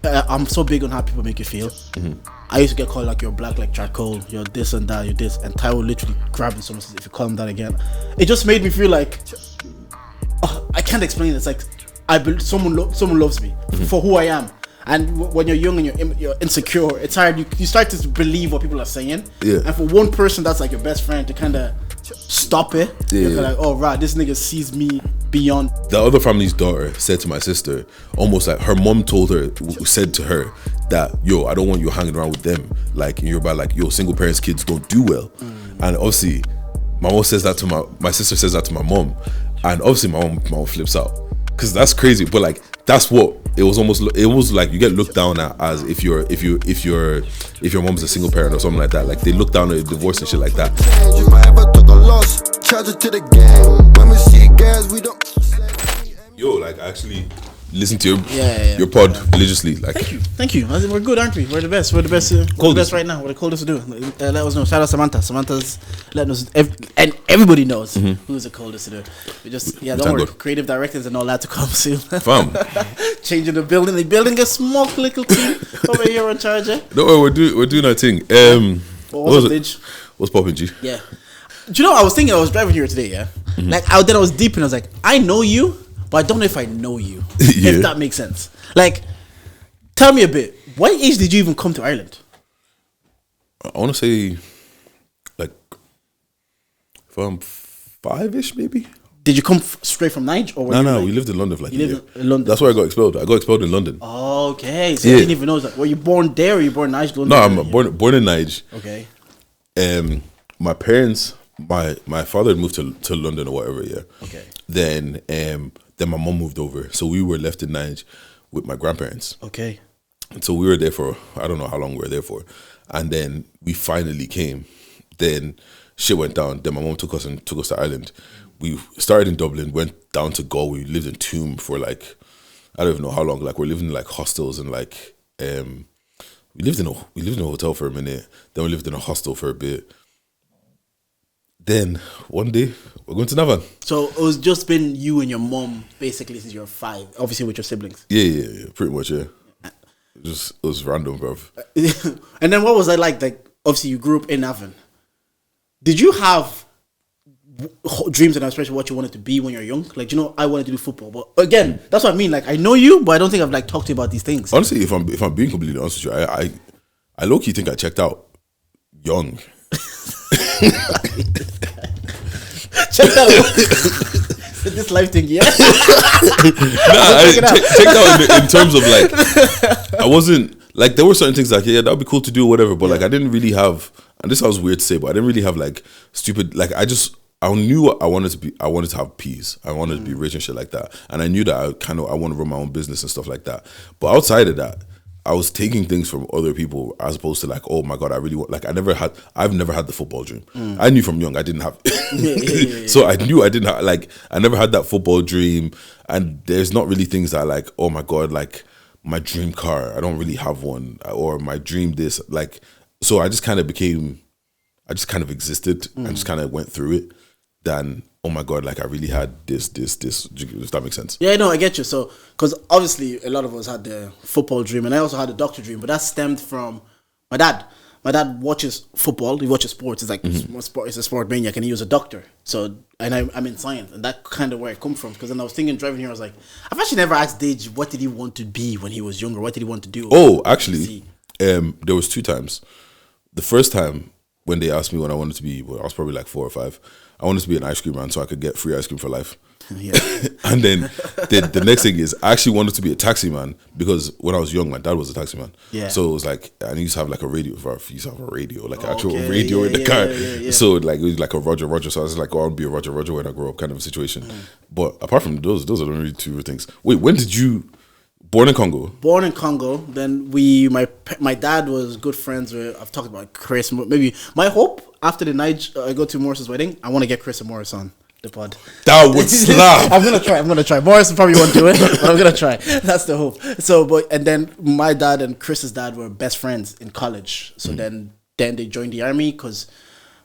I'm so big on how people make you feel. I used to get called like you're black like charcoal, you're this and that, you're this, and Ty will literally grab me so much if you call him that again. It just made me feel like I can't explain it. It's like someone loves me for who I am. And when you're young and you're insecure, it's hard. You start to believe what people are saying. Yeah. And for one person that's like your best friend to kind of stop it, you're like, oh right, this nigga sees me beyond. The other family's daughter said to my sister, almost like her mom said to her that, yo, I don't want you hanging around with them. Like, you're about like, yo, single parents kids don't do well. And obviously, my mom says that to my sister says that to my mom, and obviously my mom flips out because that's crazy. But like, that's what it was. It was like you get looked down at as if your mom's a single parent or something like that. Like they look down at divorce and shit like that. Yo, like I actually listen to your pod religiously. Like, thank you. We're good, aren't we? We're the best. We're the best. We're the best right now. We're the coldest to do. Let us know. Shout out Samantha. Samantha's letting us, and everybody knows who's the coldest to do. We just don't worry. Creative directors and all that to come soon. Fam. Changing the building. They're building a small little team over here on Charger. No, we're doing our thing. What's popping, G? Yeah. Do you know? I was thinking. I was driving here today. Yeah. Like I was deep and I was like, I know you. But I don't know if I know you, if that makes sense. Like, tell me a bit. What age did you even come to Ireland? I want to say, like, from 5-ish, maybe. Did you come straight from Niger? No, we lived in London for like a year. In London? That's where I got expelled. I got expelled in London. Okay, so you didn't even know that. Were you born there or you born in Niger? No, I'm born in Niger. Okay. My parents, my father moved to London or whatever, yeah. Okay. Then my mom moved over. So we were left in Niger with my grandparents. Okay. And so we were there for, I don't know how long we were there for. And then we finally came. Then shit went down. Then my mom took us to Ireland. We started in Dublin, went down to Galway. We lived in Toom for like, I don't even know how long. Like we're living in like hostels and like, we lived in a hotel for a minute. Then we lived in a hostel for a bit. Then one day we're going to Navan. So it was just been you and your mom basically since you were 5, obviously with your siblings. Yeah, pretty much, yeah. It was random, bro. And then what was that like? Like obviously you grew up in Navan. Did you have dreams and especially what you wanted to be when you're young? Like, you know, I wanted to do football, but again, that's what I mean. Like I know you, but I don't think I've like talked to you about these things. Honestly, if I'm being completely honest with you, I low key think I checked out young. Check that out. This life thing, yeah. Check out in terms of like, I wasn't like, there were certain things like, yeah, that would be cool to do or whatever, but like I didn't really have, and this sounds weird to say, but I didn't really have like stupid, like I knew what I wanted to be. I wanted to have peace. I wanted to be rich and shit like that, and I knew that I want to run my own business and stuff like that. But outside of that, I was taking things from other people as opposed to like, oh my God, I really want, like I've never had the football dream. I knew from young I didn't have so I knew I didn't have, like I never had that football dream, and there's not really things that like, oh my God, like my dream car, I don't really have one, or my dream this, like, so I just kind of existed and just kind of went through it. Then oh my God, like I really had this, if that makes sense. Yeah, no, I get you. So, because obviously a lot of us had the football dream, and I also had the doctor dream, but that stemmed from my dad. My dad watches football, he watches sports, it's like it's a sport maniac, and he was a doctor. So, and I'm in science, and that kind of where it comes from. Because then I was thinking driving here, I was like, I've actually never asked Dej what did he want to be when he was younger, what did he want to do? Oh, actually, there was 2 times. The first time when they asked me what I wanted to be, well, I was probably like 4 or 5. I wanted to be an ice cream man so I could get free ice cream for life. Yeah. And then the next thing is I actually wanted to be a taxi man because when I was young, my dad was a taxi man. Yeah. So it was like, I used to have like a radio, like an actual radio in the car. Yeah. So like it was like a Roger. So I was like, oh, I'll be a Roger when I grow up kind of a situation. But apart from those are the only 2 things. Wait, when did you... Born in Congo. Then my dad was good friends with, I've talked about Chris. Maybe my hope after the night I go to Morris's wedding, I want to get Chris and Morris on the pod. That would slap. I'm gonna try. Morris probably won't do it, but I'm gonna try. That's the hope. So, and then my dad and Chris's dad were best friends in college. So then they joined the army because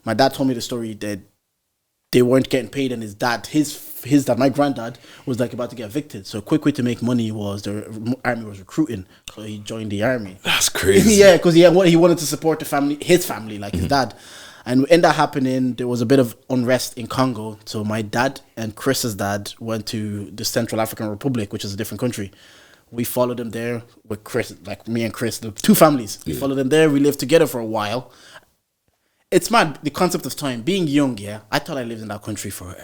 my dad told me the story that they weren't getting paid, and his his dad, my granddad, was like about to get evicted. So a quick way to make money was the army was recruiting. So he joined the army. That's crazy. Yeah, because he wanted to support his family, like his dad. And in that happening, there was a bit of unrest in Congo. So my dad and Chris's dad went to the Central African Republic, which is a different country. We followed them there with Chris, like me and Chris, the two families. We followed them there. We lived together for a while. It's mad, the concept of time. Being young, I thought I lived in that country for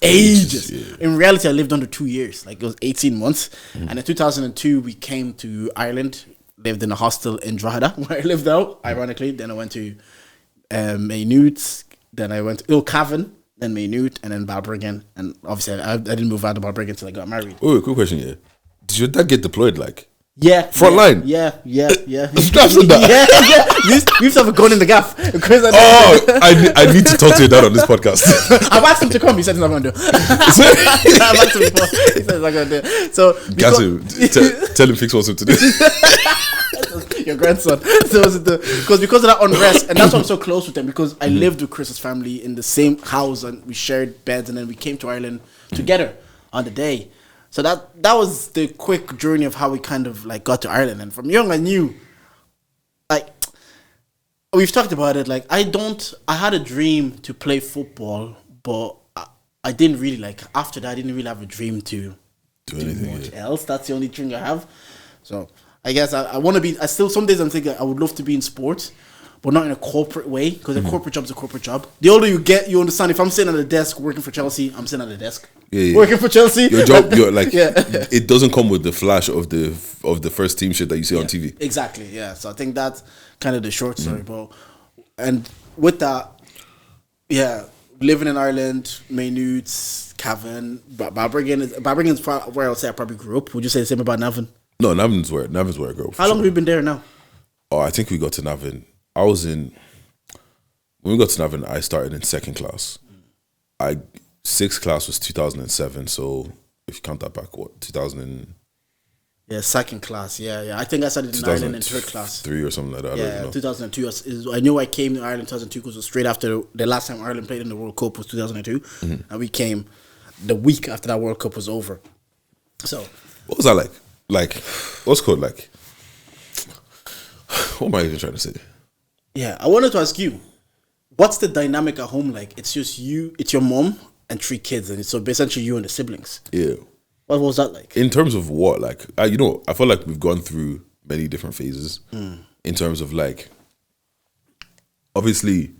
ages. In reality, I lived under 2 years. Like, it was 18 months. And in 2002, we came to Ireland, lived in a hostel in Drogheda, where I lived out, ironically. Then I went to Maynooth. Then I went to Cavan, then Maynooth, and then Balbriggan. And obviously, I didn't move out of Balbriggan until I got married. Oh, quick question, Did your dad get deployed, like? Yeah. Front line? Yeah. Straps on that? We used to have a gun in the gaff. I need to talk to your dad on this podcast. I've asked him to come. He said he's not going to do it. I've asked him before. He said he's not going to do it. So, Gas him. Tell him Fix wants him to do. Your grandson. So because of that unrest, and that's why I'm so close with them, because I lived with Chris's family in the same house and we shared beds, and then we came to Ireland together on the day. So that was the quick journey of how we kind of like got to Ireland. And from young, I knew, like, we've talked about it. Like, I had a dream to play football, but I didn't really after that, I didn't really have a dream to do anything much else. That's the only dream I have. So I guess I want to be, some days I'm thinking I would love to be in sports, but not in a corporate way, because a corporate job is a corporate job. The older you get, you understand. If I'm sitting at a desk working for Chelsea, I'm sitting at a desk working for Chelsea. Your job, it doesn't come with the flash of the first team shit that you see on TV. Exactly, yeah. So I think that's kind of the short story, bro. And with that, living in Ireland, Maynooth, Cavan, Balbriggan's where I would say I probably grew up. Would you say the same about Navan? No, Navan's where I grew up. How long have you been there now? Oh, I think we got to Navan. When we got to Navan, I started in second class. Sixth class was 2007, so if you count that back, 2000 Yeah, second class, yeah. I think I started in Ireland in third class. 3 or something like that. Yeah, 2002. I knew I came to Ireland in 2002 because it was straight after the last time Ireland played in the World Cup was 2002. And we came the week after that World Cup was over. So, what was that like? Like, what's called like? What am I even trying to say? Yeah, I wanted to ask you, what's the dynamic at home like? It's just you, it's your mom and 3 kids, and so essentially you and the siblings. Yeah. What was that like? In terms of what, like, I feel like we've gone through many different phases. In terms of like, obviously,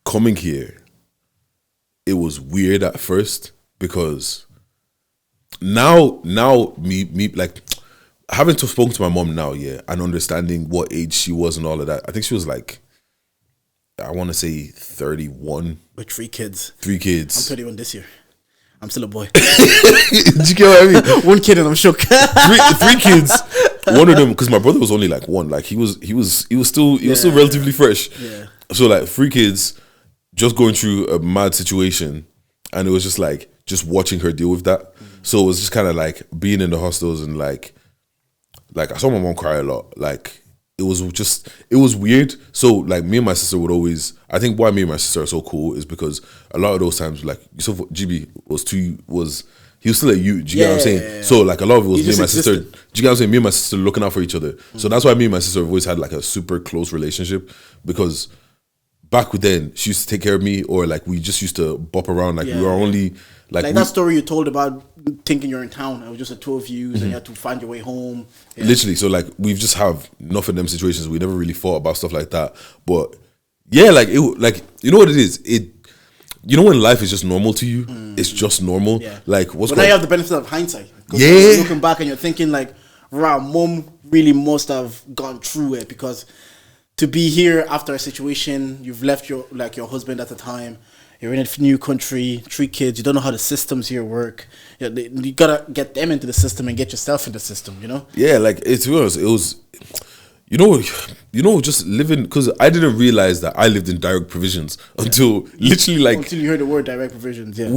coming here, it was weird at first because now me like having to spoke to my mom now, and understanding what age she was and all of that. I think she was like, I want to say 31 with 3 kids. 3 kids. I'm 31 this year. I'm still a boy. Did you get what I mean? 1 kid and I'm shook. 3 kids. One of them, because my brother was only like 1. Like he was still relatively fresh. Yeah. So like 3 kids, just going through a mad situation, and it was just like just watching her deal with that. So it was just kind of like being in the hostels and like I saw my mom cry a lot. Like it was weird. So like me and my sister would always, I think why me and my sister are so cool is because a lot of those times, like so GB he was still at you. Do you get what I'm saying? Yeah. So like a lot of it was me and my sister. Do you get what I'm saying? Me and my sister looking out for each other. So that's why me and my sister have always had like a super close relationship, because back then she used to take care of me, or like we just used to bop around. Like we were only like that story you told about thinking you're in town. It was just the 2 of you, and you had to find your way home. Yeah. Literally. So like we've just have enough of them situations. We never really thought about stuff like that. But yeah, like it, like you know what it is. You know when life is just normal to you, it's just normal. Yeah. Like but now you have the benefit of hindsight. Yeah. You're looking back and you're thinking like, wow, mom really must have gone through it, because to be here after a situation, you've left your husband at the time, you're in a new country, 3 kids, you don't know how the systems here work. You gotta get them into the system and get yourself in the system, you know? Yeah, like it was you know, just living, because I didn't realize that I lived in direct provisions until literally like until you heard the word direct provisions. Yeah,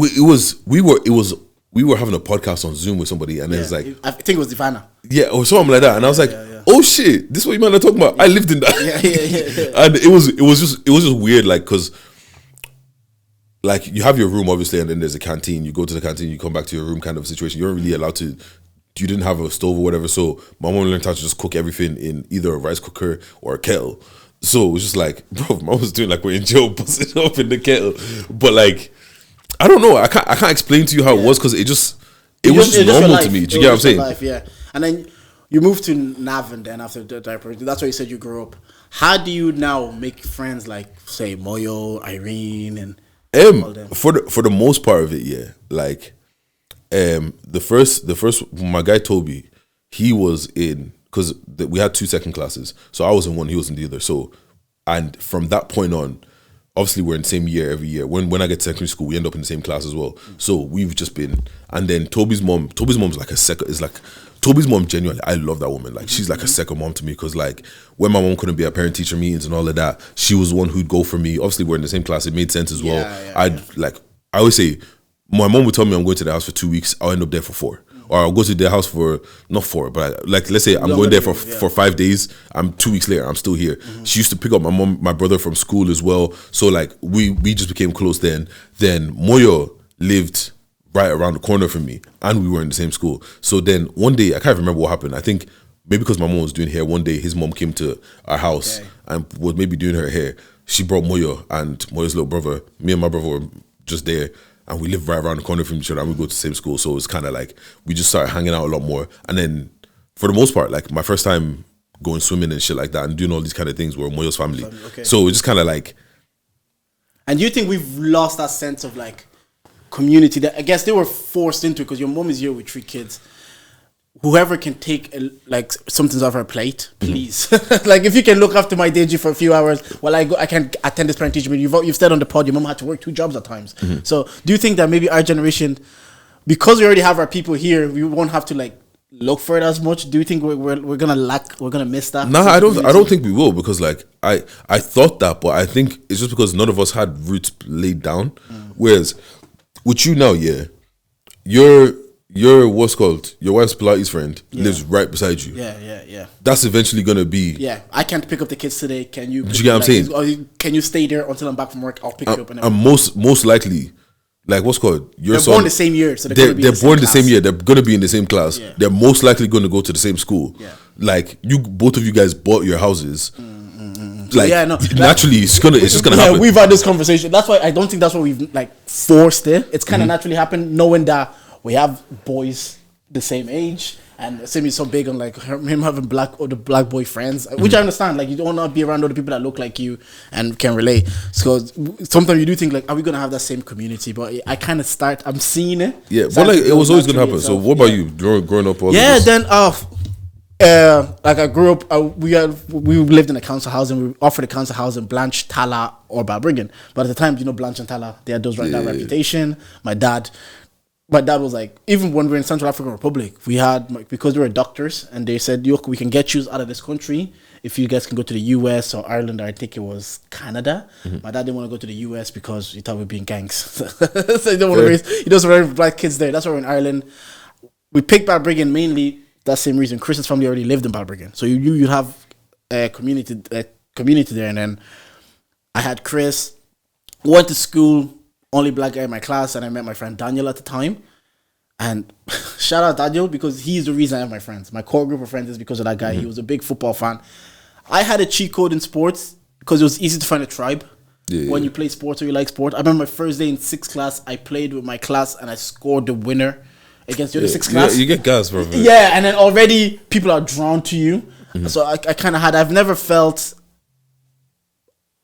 we were having a podcast on Zoom with somebody, and it was like, I think it was Ivana. Yeah, or something like that, and I was like, oh shit, this is what you man are talking about. I lived in that. Yeah. And it was just weird, like, because like you have your room obviously, and then there's a canteen. You go to the canteen, you come back to your room, kind of situation. You weren't really allowed to. You didn't have a stove or whatever, so my mom learned how to just cook everything in either a rice cooker or a kettle. So it was just like, bro, mom was doing like we're in jail, busting it up in the kettle. But like, I don't know. I can't explain to you how it was because it was just normal to me. Do you get what I'm saying? Life, yeah. And then you moved to Navan then after the diaper. That's why you said you grew up. How do you now make friends like say Moyo, Irene, and all them? For the most part of it, yeah. Like, the first my guy Toby, he was in because we had 2 second classes. So I was in one, he was in the other. So, and from that point on, obviously we're in the same year every year. When I get to secondary school, we end up in the same class as well. So we've just been, and then Toby's mom's like Toby's mom, genuinely, I love that woman. Like, she's like a second mom to me because, like, when my mom couldn't be at parent-teacher meetings and all of that, she was the one who'd go for me. Obviously, we're in the same class. It made sense as well. I always say, my mom would tell me I'm going to the house for 2 weeks. I'll end up there for 4. Or I'll go to their house for, not 4, but like, let's say I'm going there for 5 days. I'm 2 weeks later, I'm still here. She used to pick up my brother from school as well. So, like, we just became close then. Then Moyo lived right around the corner from me, and we were in the same school. So then one day, I can't remember what happened. I think maybe because my mom was doing hair, one day his mom came to our house and was maybe doing her hair. She brought Moyo and Moyo's little brother. Me and my brother were just there, and we lived right around the corner from each other, and we go to the same school. So it's kind of like we just started hanging out a lot more. And then for the most part, like my first time going swimming and shit like that and doing all these kind of things were Moyo's family. So it's just kind of like. And do you think we've lost that sense of like community that I guess they were forced into because your mom is here with 3 kids? Whoever can take like something's off her plate, please. Like if you can look after my Deji for a few hours while I can attend this parent teacher meeting. You've said on the pod your mom had to work 2 jobs at times. So do you think that maybe our generation, because we already have our people here, we won't have to like look for it as much? Do you think we're gonna miss that? Nah, I don't think we will, because like I thought that, but I think it's just because none of us had roots laid down. Whereas with you now, yeah, your what's called your wife's Pilates friend lives right beside you. Yeah. That's eventually gonna be. Yeah, I can't pick up the kids today. Can you? Do you get what I'm saying? Or can you stay there until I'm back from work? I'll pick you up. And most likely, like what's called your they're son. Born the same year, so they're born the same year. They're gonna be in the same class. Yeah. They're most likely going to go to the same school. Yeah. Like both of you guys bought your houses. Like naturally, it's just gonna happen. We've had this conversation. That's why I don't think that's what we've like forced it. It's kind of naturally happened, knowing that we have boys the same age, and Simi's so big on like him having black boy friends, which I understand. Like you don't want to be around other people that look like you and can relate. So sometimes you do think like, are we gonna have that same community? But I kind of I'm seeing it. Yeah, but like it was always gonna happen. So what about you growing up? Then like I grew up, we lived in a council house, and we offered a council house in Blanche, Tala, or Balbriggan. But at the time, Blanche and Tala, they had those that reputation. My dad was like, even when we were in Central African Republic, we had, because we were doctors, and they said, "Look, we can get you out of this country if you guys can go to the US or Ireland," or I think it was Canada. My dad didn't want to go to the US because he thought we'd be in gangs. So he doesn't want to raise black kids there. That's why we're in Ireland. We picked Balbriggan mainly that same reason. Chris's family already lived in Balbriggan, so you have a community there. And then I had Chris, went to school, only black guy in my class, and I met my friend Daniel at the time. And shout out Daniel, because he's the reason I have my friends. My core group of friends is because of that guy. He was a big football fan. I had a cheat code in sports because it was easy to find a tribe when you play sports or you like sport. I remember my first day in 6th class, I played with my class and I scored the winner against the other 6th class. You get gas, bro. Yeah, and then already people are drawn to you. So I kind of I've never felt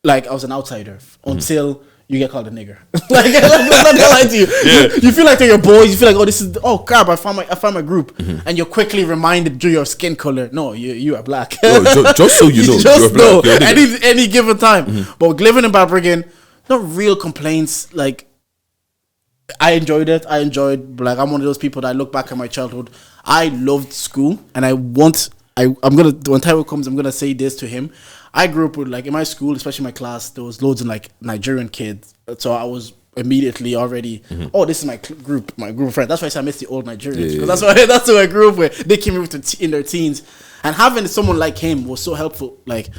like I was an outsider until you get called a nigger. like I'm not gonna lie to you. You feel like they're your boys. You feel like, oh crap, I found my group, and you're quickly reminded through your skin color. No, you are black. Just so you know, just know any given time. But living in Balbriggan, no real complaints. Like I enjoyed it. Like I'm one of those people that I look back at my childhood. I loved school, and I'm gonna, when Taiwo comes, I'm gonna say this to him. I grew up with, like, in my school, especially my class, there was loads of like Nigerian kids. So I was immediately already, this is my group of friends. That's why I say I miss the old Nigerians, because that's who I grew up with. They came in their teens, and having someone like him was so helpful. Like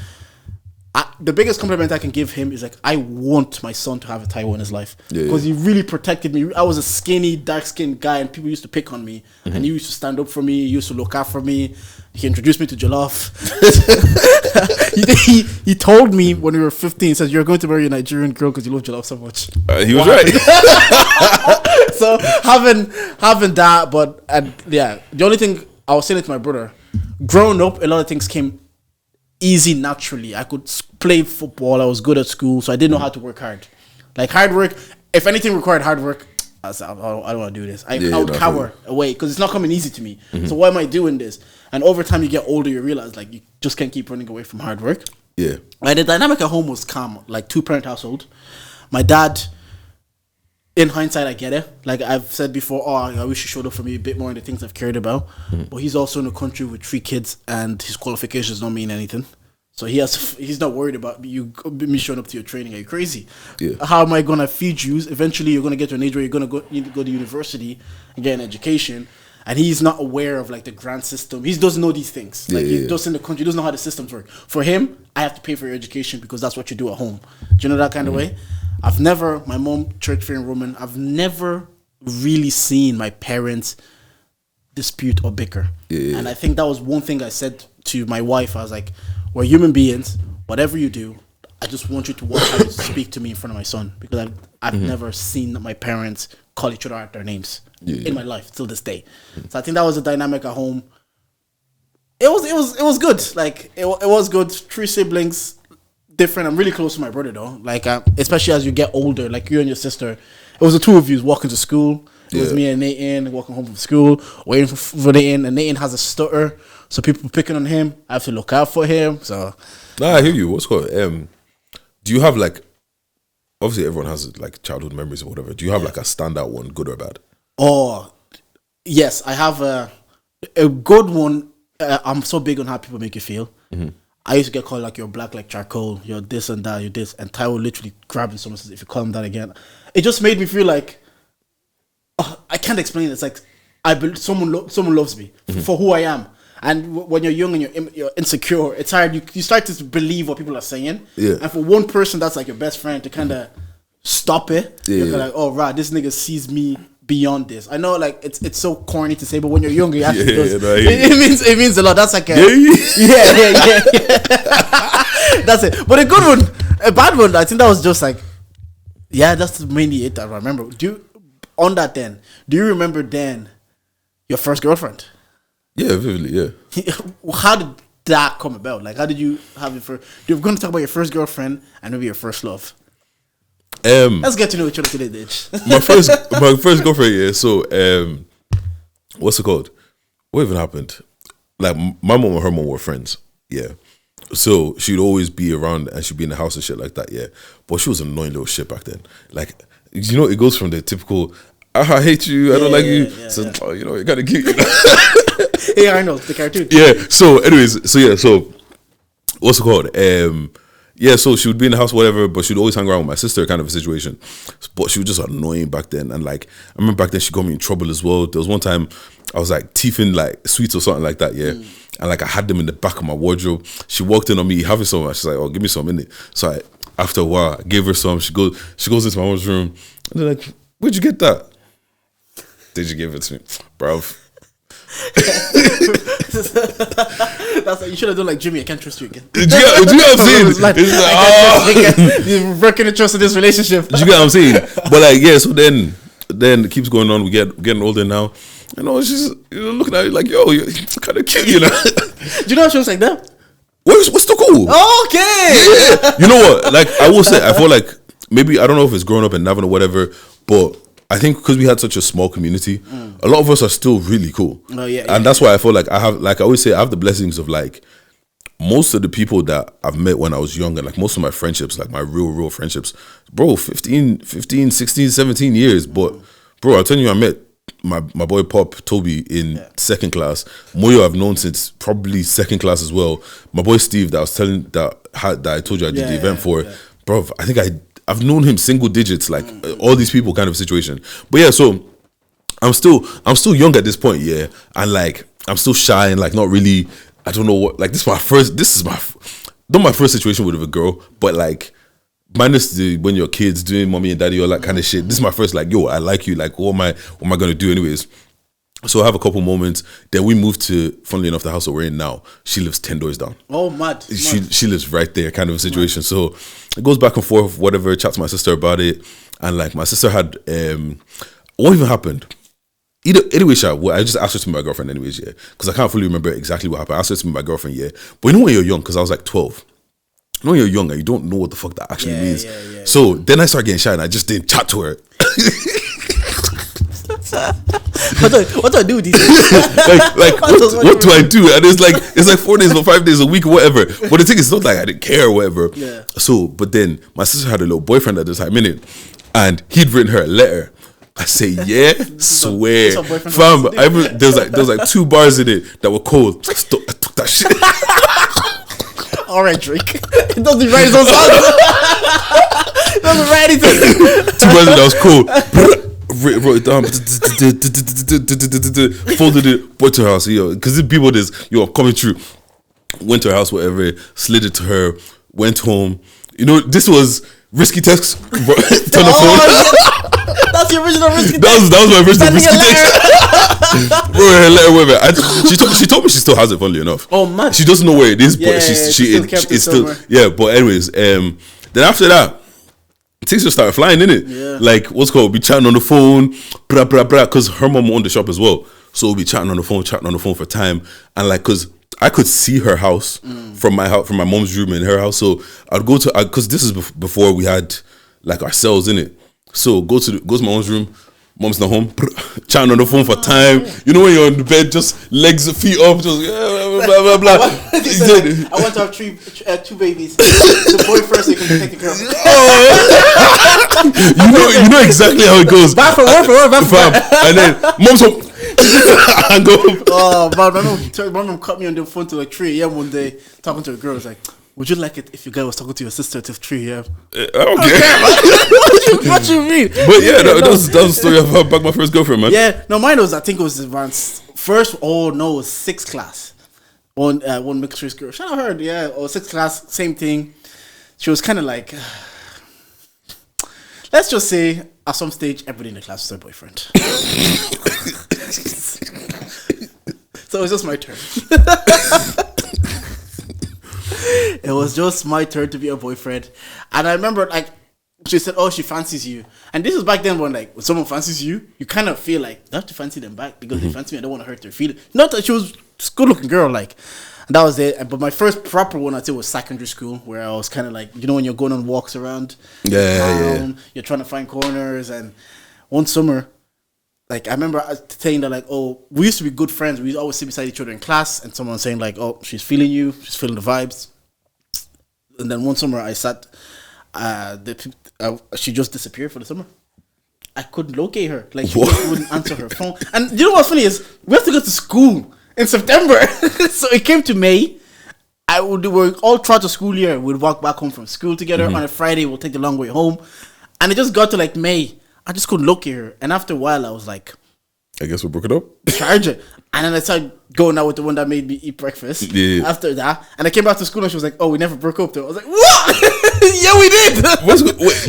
the biggest compliment I can give him is like, I want my son to have a Taiwo in his life because he really protected me. I was a skinny, dark-skinned guy, and people used to pick on me, and he used to stand up for me. He used to look out for me. He introduced me to Jollof. he told me when we were 15, he said, "You're going to marry a Nigerian girl because you love Jollof so much." He was right. So having that, but yeah, the only thing I was saying it to my brother, growing up, a lot of things came easy naturally. I could play football. I was good at school, so I didn't know how to work hard. Like hard work, if anything required hard work, I said, I don't want to do this. I would cower away because it's not coming easy to me. So why am I doing this? And over time, you get older, you realize like you just can't keep running away from hard work. Yeah. Like the dynamic at home was calm, like 2-parent household. My dad, in hindsight, I get it. Like I've said before, I wish he showed up for me a bit more in the things I've cared about. But he's also in a country with 3 kids, and his qualifications don't mean anything. So he's not worried about me showing up to your training. Are you crazy? Yeah. How am I gonna feed you? Eventually, you're gonna get to an age where you need to go to university and get an education. And he's not aware of like the grant system. He doesn't know these things. He does in the country. He doesn't know how the systems work. For him, I have to pay for your education because that's what you do at home. Do you know that kind of way? My mom, church-fearing woman, I've never really seen my parents dispute or bicker. Yeah. And I think that was one thing I said to my wife. I was like, we're human beings. Whatever you do, I just want you to watch how you speak to me in front of my son, because I've never seen my parents call each other out their names in my life till this day. So I think that was a dynamic at home. It was good. Like it was good. 3 siblings, different. I'm really close to my brother though. Like especially as you get older, like you and your sister. It was the 2 of you walking to school. It was me and Nathan walking home from school, waiting for Nathan, and Nathan has a stutter, so people picking on him. I have to look out for him. So, I hear you. What's called? Do you have like? Obviously, everyone has like childhood memories or whatever. Do you have like a standout one, good or bad? Oh, yes, I have a good one. I'm so big on how people make you feel. I used to get called like you're black like charcoal, you're this and that, you're this, and Ty will literally grab me someone says, if you call him that again, it just made me feel like I can't explain it. It's like someone loves me for who I am. And when you're young and you're insecure, it's hard. You start to believe what people are saying. Yeah. And for one person that's like your best friend to kind of stop it, you're like, oh, right, this nigga sees me beyond this. I know, like it's so corny to say, but when you're younger, it actually does. It means a lot. That's like yeah. That's it. But a good one, a bad one, I think that was just like, yeah, that's mainly it. I remember. Do you remember Dan, your first girlfriend? Yeah, vividly, yeah. How did that come about? Like, how did you have your first... You're going to talk about your first girlfriend and maybe your first love. Let's get to know each other today, bitch. my first girlfriend, yeah. So, what's it called? What even happened? Like, my mom and her mom were friends, yeah. So, she'd always be around and she'd be in the house and shit like that, yeah. But she was an annoying little shit back then. Like, you know, it goes from the typical... I hate you, I don't like you. Oh, you know, you're kind of cute. You know? Hey Arnold, the cartoon. Yeah, so anyways, so what's it called? So she would be in the house, whatever, but she'd always hang around with my sister, kind of a situation. But she was just annoying back then. And like, I remember back then she got me in trouble as well. There was one time I was like teething like sweets or something like that, yeah. And like I had them in the back of my wardrobe. She walked in on me having some, and she's like, oh, give me some in it. So after a while, I gave her some. She goes into my mom's room, and they're like, where'd you get that? Did you give it to me, bro? That's like, you should have done like Jimmy. I can't trust you again. Do you get what I'm saying? You're breaking the trust in this relationship. Do you get what I'm saying? But like, yeah. So then it keeps going on. We're getting older now. You know, she's looking at you like, yo, you're kind of cute, you know. Do you know what she was like that? What's the cool? Okay. Yeah. You know what? Like I will say, I feel like maybe I don't know if it's growing up in Navan or whatever, but I think because we had such a small community, a lot of us are still really cool. Oh, yeah, and that's why I feel like I have, like I always say, I have the blessings of like most of the people that I've met when I was younger, like most of my friendships, like my real friendships, bro, 15, 16, 17 years. But bro, I'll tell you, I met my boy Pop, Toby in second class. Moyo I've known since probably second class as well. My boy Steve that I was telling that I told you I did the event for, bro, I think I've known him single digits, like all these people kind of situation. But yeah, so I'm still young at this point, yeah. And like, I'm still shy and like not really, I don't know what, like this is my not my first situation with a girl, but like minus the when you're kids doing mommy and daddy all that kind of shit. This is my first like, yo, I like you. Like, what am I gonna do anyways? So I have a couple moments. Then we moved to, funnily enough, the house that we're in now. She lives 10 doors down. Oh, mad. She lives right there, kind of a situation. So it goes back and forth, whatever. Chat to my sister about it, and like my sister had what even happened. Anyway, I just asked her to be my girlfriend anyways, yeah. Because I can't fully remember exactly what happened. I asked her to be my girlfriend, yeah. But you know when you're young, because I was like 12. You know when you're young and you don't know what the fuck that actually means. So then I started getting shy and I just didn't chat to her. What do I do with these things? what do I do? And it's like 4 days or 5 days a week or whatever. But the thing is, it's not like I didn't care or whatever. Yeah. So, but then my sister had a little boyfriend at the time, innit? And he'd written her a letter. I say, yeah, swear. Fam, there was like 2 bars in it that were cold. I took that shit. All right, Drake. It doesn't write his own songs. It doesn't write anything. 2 bars that was cold. Wrote it down. Folded it. Went to her house. Because the people coming through. Went to her house, whatever. Slid it to her. Went home. This was risky text. Turn the phone. That's the original risky text. That was my original risky text. Bro, her letter, whatever. She told me she still has it, funnily enough. Oh man. She doesn't know where it is, but it's still yeah. But anyways, then after that, things just started flying, innit? Yeah. Like what's called, be chatting on the phone, because her mom owned the shop as well. So we'll be chatting on the phone for time, and like, cause I could see her house from my house, from my mom's room in her house. So I'd go to, cause this is before we had like our cells in it. So go to my mom's room. Mom's not home. Chatting on the phone for time. You know when you're on the bed, just legs, feet up, just blah blah blah. I want to have 2 babies. The boy first, so you can take the girl. You know exactly how it goes. Back for work. And then mom's home. And go. Oh man, my mom cut me on the phone till like 3 a.m. one day, talking to a girl. I was like, would you like it if your guy was talking to your sister till 3 a.m.? I don't care. What you mean? But yeah, that was the story of back my first girlfriend, man. Yeah, no, mine was, I think it was around sixth class. One mixed race girl. Shout out her, yeah, or 6th class, same thing. She was kind of like, let's just say, at some stage, everybody in the class was her boyfriend. So it was just my turn. It was just my turn to be a boyfriend. And I remember, like, she said, oh, she fancies you. And this was back then when, like, when someone fancies you, you kind of feel like, I have to fancy them back because they fancy me. I don't want to hurt their feelings. Not that she was a good-looking girl, like, and that was it. But my first proper one, I'd say, was secondary school, where I was kind of like, when you're going on walks around town, you're trying to find corners. And one summer, like, I remember saying that, like, oh, we used to be good friends. We always sit beside each other in class, and someone saying, like, oh, she's feeling you. She's feeling the vibes. And then one summer, I sat, she just disappeared for the summer. I couldn't locate her. Like, she just wouldn't answer her phone. And you know what's funny is, we have to go to school in September. So it came to May. We're all throughout the school year. We'd walk back home from school together. On a Friday, we'll take the long way home. And it just got to, like, May. I just couldn't locate her. And after a while, I was like, I guess we're broken up. Charge it. And then I started going out with the one that made me eat breakfast. Yeah. After that. And I came back to school and she was like, oh, we never broke up though. I was like, what? Yeah, we did.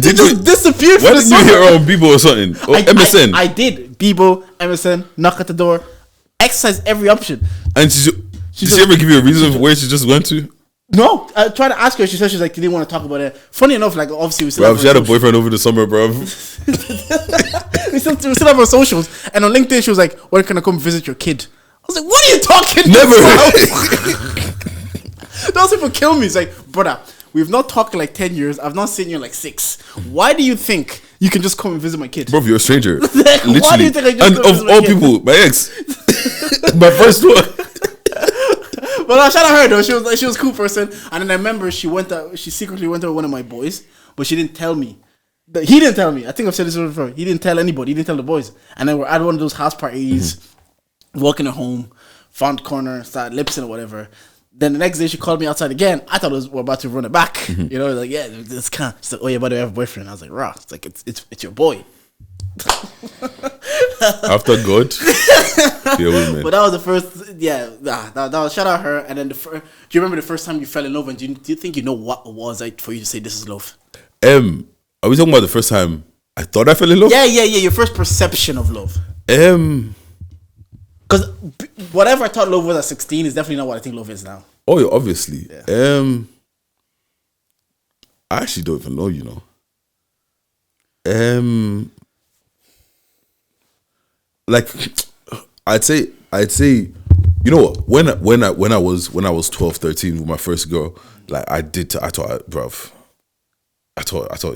Did you disappear? Why didn't you hear on Bebo or something? Or MSN? I did. Bebo, MSN, knock at the door. Exercise every option. And did she ever give you a reason for where she just went to? No, I tried to ask her. She said she's like, she didn't want to talk about it. Funny enough, like, obviously we still she had a boyfriend over the summer, bro. we still have our socials. And on LinkedIn, she was like, when can I come visit your kid? I was like, what are you talking about? Those people kill me. It's like, brother, we've not talked in like 10 years. I've not seen you in like 6. Why do you think you can just come and visit my kid? Bro, you're a stranger. Literally. Why do you think I just and of all people, my ex. My first one. But no, shout out her though. She was a cool person. And then I remember she secretly went out with one of my boys, but she didn't tell me. He didn't tell me. I think I've said this before. He didn't tell anybody. He didn't tell the boys. And then we're at one of those house parties, walking her home, found corner, started lipsing or whatever. Then the next day she called me outside again. I thought we're about to run it back. You know, like, yeah, this can't. She's like, oh yeah, but I have a boyfriend. I was like, rah. It's like it's your boy. After God, yeah, women. But that was the first. Yeah, that was shout out her. And then do you remember the first time you fell in love? And do you think you know what it was like for you to say this is love? Are we talking about the first time I thought I fell in love? Yeah. Your first perception of love. Because whatever I thought love was at 16 is definitely not what I think love is now. Oh, yeah, obviously. Yeah. I actually don't even know, you know. Like, I'd say, you know what? When I was 12, 13 with my first girl, like I thought,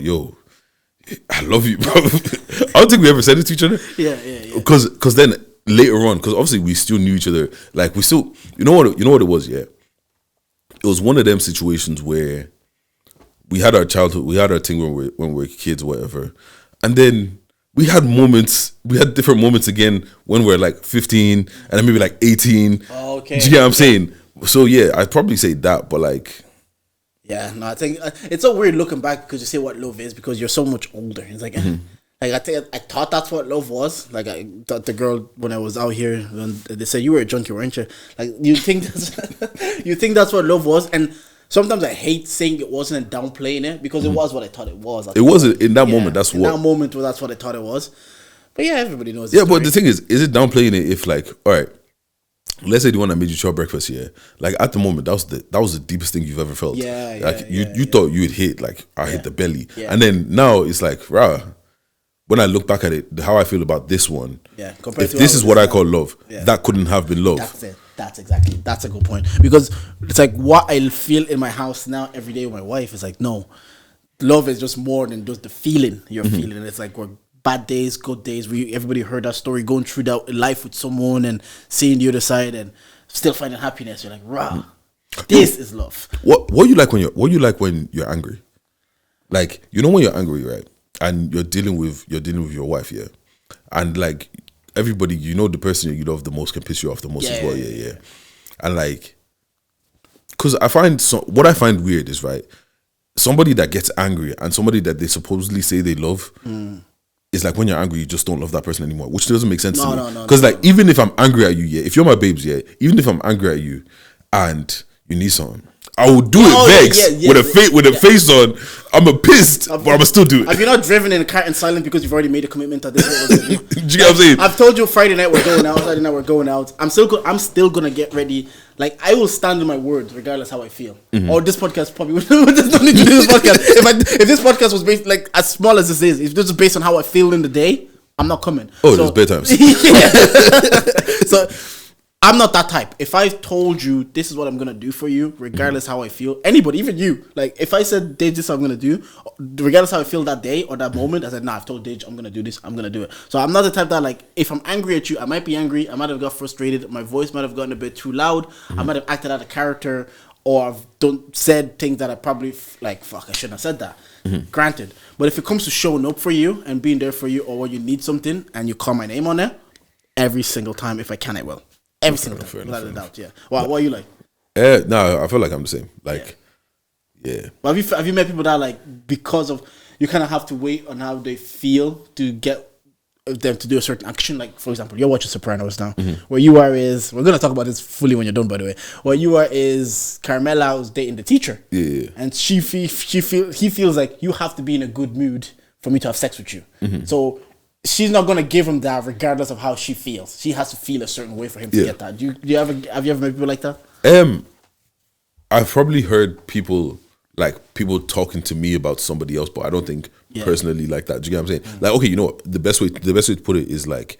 yo, I love you, bro. I don't think we ever said it to each other. Yeah. Because then later on, because obviously we still knew each other. Like we still, you know what it was, yeah. It was one of them situations where we had our childhood, we had our thing when we were kids, or whatever, and then we had different moments again when we're like 15 and then maybe like 18. Okay. Do you get what I'm saying? So yeah, I'd probably say that, but like. Yeah, no, I think it's so weird looking back because you say what love is because you're so much older. It's like, like I thought that's what love was. Like I thought the girl when I was out here, when they said you were a junkie, weren't you? Like you think that's what love was, and sometimes I hate saying it wasn't and downplaying it because it was what I thought it was. It wasn't in that moment. That's in what that moment. That's what I thought it was. But yeah, everybody knows. Yeah, but the thing is it downplaying it if like, all right, let's say the one that made you chow breakfast, yeah. Like at the moment, that was the deepest thing you've ever felt. Yeah, like you thought you would hit like I hit the belly, Yeah. and then now it's like, rah. When I look back at it, how I feel about this one, if this is what I call love, that couldn't have been love. That's it. That's a good point because it's like what I feel in my house now every day with my wife is like, no, love is just more than just the feeling you're feeling. And it's like we're bad days, good days. Everybody heard that story, going through that life with someone and seeing the other side and still finding happiness. You're like, rah, this is love. What you like when you're angry? Like, you know when you're angry, right? And you're dealing with your wife, yeah. And like everybody, you know, the person you love the most can piss you off the most as well, yeah. And like, because what I find weird is, right, somebody that gets angry and somebody that they supposedly say they love. It's like when you're angry, you just don't love that person anymore, which doesn't make sense to me. No. Because like, even if I'm angry at you, yeah, if you're my babes, yeah, even if I'm angry at you and you need something, I will do it vexed with a face on. I'm pissed, but I'm still do it. Have you not driven in a car in silence because you've already made a commitment that this is what we're gonna do? Do you get what I'm saying? I've told you Friday night we're going out, Saturday night we're going out. I'm still gonna get ready. Like I will stand on my word regardless how I feel. Or this podcast probably there's no need to do this podcast. If this podcast was based like as small as this is, if this is based on how I feel in the day, I'm not coming. Oh, there's bedtimes. So I'm not that type. If I told you this is what I'm gonna do for you, regardless how I feel, anybody, even you, like if I said, Dej, this is what I'm gonna do, regardless how I feel that day or that moment, I said, nah, I've told Dej I'm gonna do this, I'm gonna do it. So I'm not the type that like, if I'm angry at you, I might be angry, I might have got frustrated, my voice might have gotten a bit too loud, I might have acted out of character, or I've said things that I probably like, fuck, I shouldn't have said that. Granted. But if it comes to showing up for you and being there for you, or when you need something and you call my name on it, every single time, if I can, I will. Every single time, without a doubt, yeah. What are you like? No, I feel like I'm the same. Like, yeah. Well, have you met people that like because of you kind of have to wait on how they feel to get them to do a certain action? Like, for example, you're watching Sopranos now. Where you are is we're gonna talk about this fully when you're done, by the way. Where you are is Carmela who's dating the teacher. Yeah. And he feels like you have to be in a good mood for me to have sex with you. So she's not gonna give him that regardless of how she feels. She has to feel a certain way for him to get that. Have you ever met people like that? I've probably heard people talking to me about somebody else, but I don't think personally like that. Do you get what I'm saying? Like, okay, you know what? The best way to put it is like,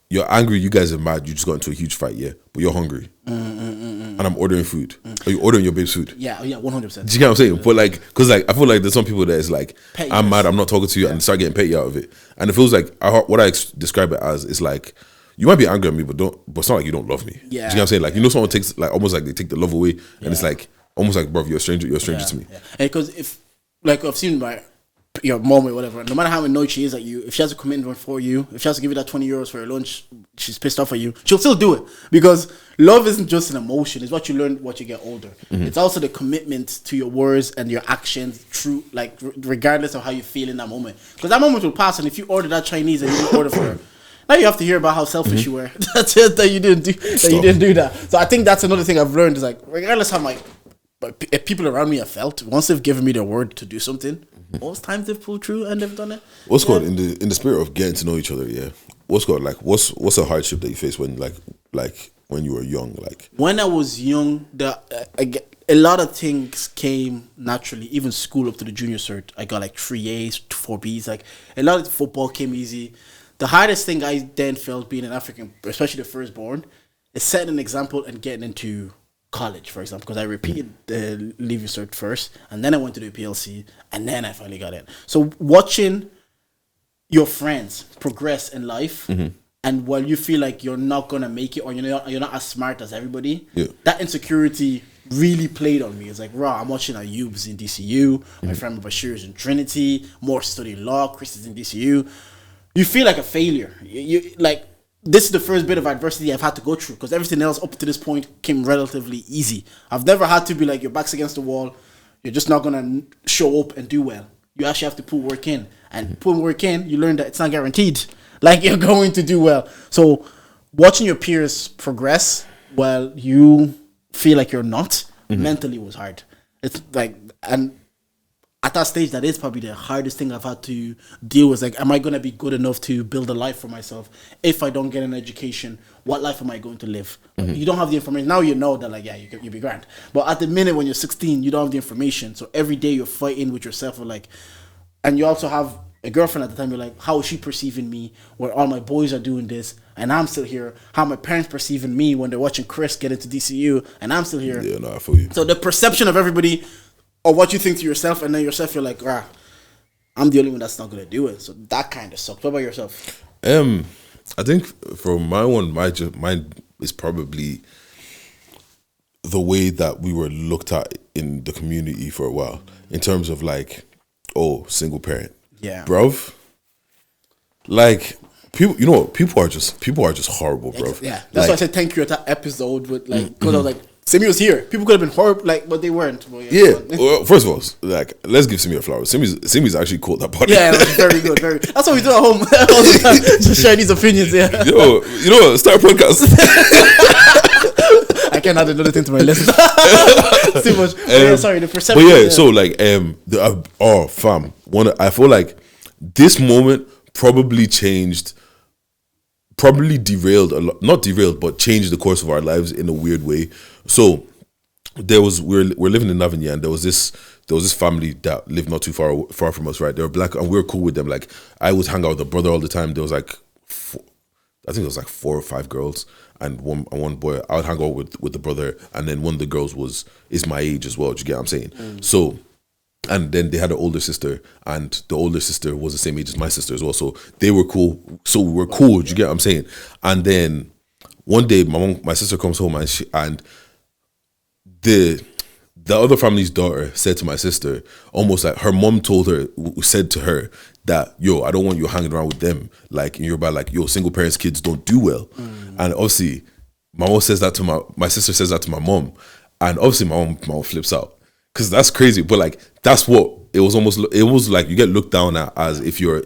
you're angry, you guys are mad, you just got into a huge fight, yeah, but you're hungry, and I'm ordering food, or you're ordering your babe's food. Yeah, 100%. Do you get what I'm saying? But like, because like I feel like there's some people that is like, I'm mad, I'm not talking to you, and start getting petty out of it, and it feels like what I describe it as is like, you might be angry at me, but it's not like you don't love me. Yeah, do you get what I'm saying? Like, you know, someone takes like almost like they take the love away, and it's like almost like, bro, you're a stranger to me. And because if like I've seen your mom or whatever, no matter how annoyed she is at you, if she has a commitment for you, if she has to give you that 20 euros for your lunch, she's pissed off at you, she'll still do it. Because love isn't just an emotion, it's what you learn what you get older. It's also the commitment to your words and your actions, true, like regardless of how you feel in that moment. Because that moment will pass, and if you order that Chinese and you order for Now you have to hear about how selfish you were. That's it. That you didn't do that. So I think that's another thing I've learned is like, regardless how people around me have felt, once they've given me their word to do something, most times they've pulled through and they've done it. What's called in the spirit of getting to know each other? Yeah. What's called like what's a hardship that you faced when like when you were young? Like when I was young, a lot of things came naturally. Even school up to the junior cert, I got like 3 A's, 4 B's. Like a lot of football came easy. The hardest thing I then felt being an African, especially the firstborn, is setting an example and getting into college, for example, because I repeated the leaving cert first, and then I went to the PLC, and then I finally got in. So watching your friends progress in life, and while you feel like you're not gonna make it or you're not as smart as everybody, that insecurity really played on me. It's like, raw, I'm watching Ayub's in DCU, my friend Bashir's in Trinity, more studying law, Chris is in DCU. You feel like a failure. You like, this is the first bit of adversity I've had to go through, because everything else up to this point came relatively easy. I've never had to be like, your back's against the wall, you're just not gonna show up and do well. You actually have to put work in, and putting work in, you learn that it's not guaranteed. Like, you're going to do well. So watching your peers progress while you feel like you're not, mentally was hard. It's like, and at that stage, that is probably the hardest thing I've had to deal with. Like, am I going to be good enough to build a life for myself? If I don't get an education, what life am I going to live? You don't have the information. Now you know that, like, yeah, you'll be grand. But at the minute when you're 16, you don't have the information. So every day you're fighting with yourself. Like, and you also have a girlfriend at the time. You're like, how is she perceiving me? Where all my boys are doing this and I'm still here. How my parents perceiving me when they're watching Chris get into DCU and I'm still here. Yeah, no, I feel you. So the perception of everybody, or what you think to yourself, and then yourself, you're like, I'm the only one that's not gonna do it. So that kind of sucks. What about yourself? I think for my one, mine is probably the way that we were looked at in the community for a while, in terms of like, oh, single parent, bruv. Like, people, you know, people are just horrible, bruv. Yeah, that's why I said thank you at that episode with like, because I was like, Simi was here. People could have been horrible, like, but they weren't. Well, well, first of all, like, let's give Simi a flower. Simi's actually cool that podcast. Yeah, very good, very. That's what we do at home. Just share these opinions. Yeah. Yo, you know, start a podcast. I can't add another thing to my list. Too much. Sorry, the perception. But yeah, so like, fam, I feel like this moment probably derailed a lot, not derailed, but changed the course of our lives in a weird way. So we're living in Navinia, and there was this family that lived not too far from us, right? They were black, and we were cool with them. Like, I would hang out with the brother all the time. There was like, I think it was like 4 or 5 girls and one boy. I would hang out with the brother, and then one of the girls is my age as well. Do you get what I'm saying? So, and then they had an older sister, and the older sister was the same age as my sister as well. So they were cool. So we were cool. Do you get what I'm saying? And then one day, my sister comes home, and the other family's daughter said to my sister, almost like her mom said to her that, yo, I don't want you hanging around with them. Like, in Yoruba, like, yo, single parents' kids don't do well. And obviously, my mom says that to my sister says that to my mom, and obviously my mom flips out, because that's crazy. But like, that's what it was. It was like you get looked down at as if your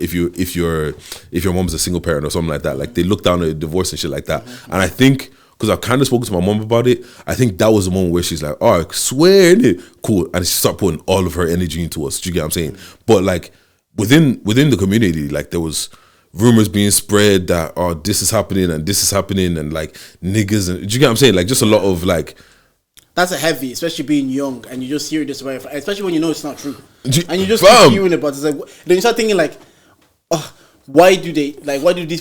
mom's a single parent or something like that. Like, they look down at divorce and shit like that. And I think, because I've kind of spoken to my mom about it, I think that was the moment where she's like, oh, I swear, innit? Cool. And she started putting all of her energy into us. Do you get what I'm saying? But like, within the community, like, there was rumors being spread that, oh, this is happening and this is happening, and like, niggas, and do you get what I'm saying? Like, just a lot of like, that's a heavy, especially being young, and you just hear this way, especially when you know it's not true, and you just Fam. keep hearing it. But it's like, then you start thinking like, oh, why do these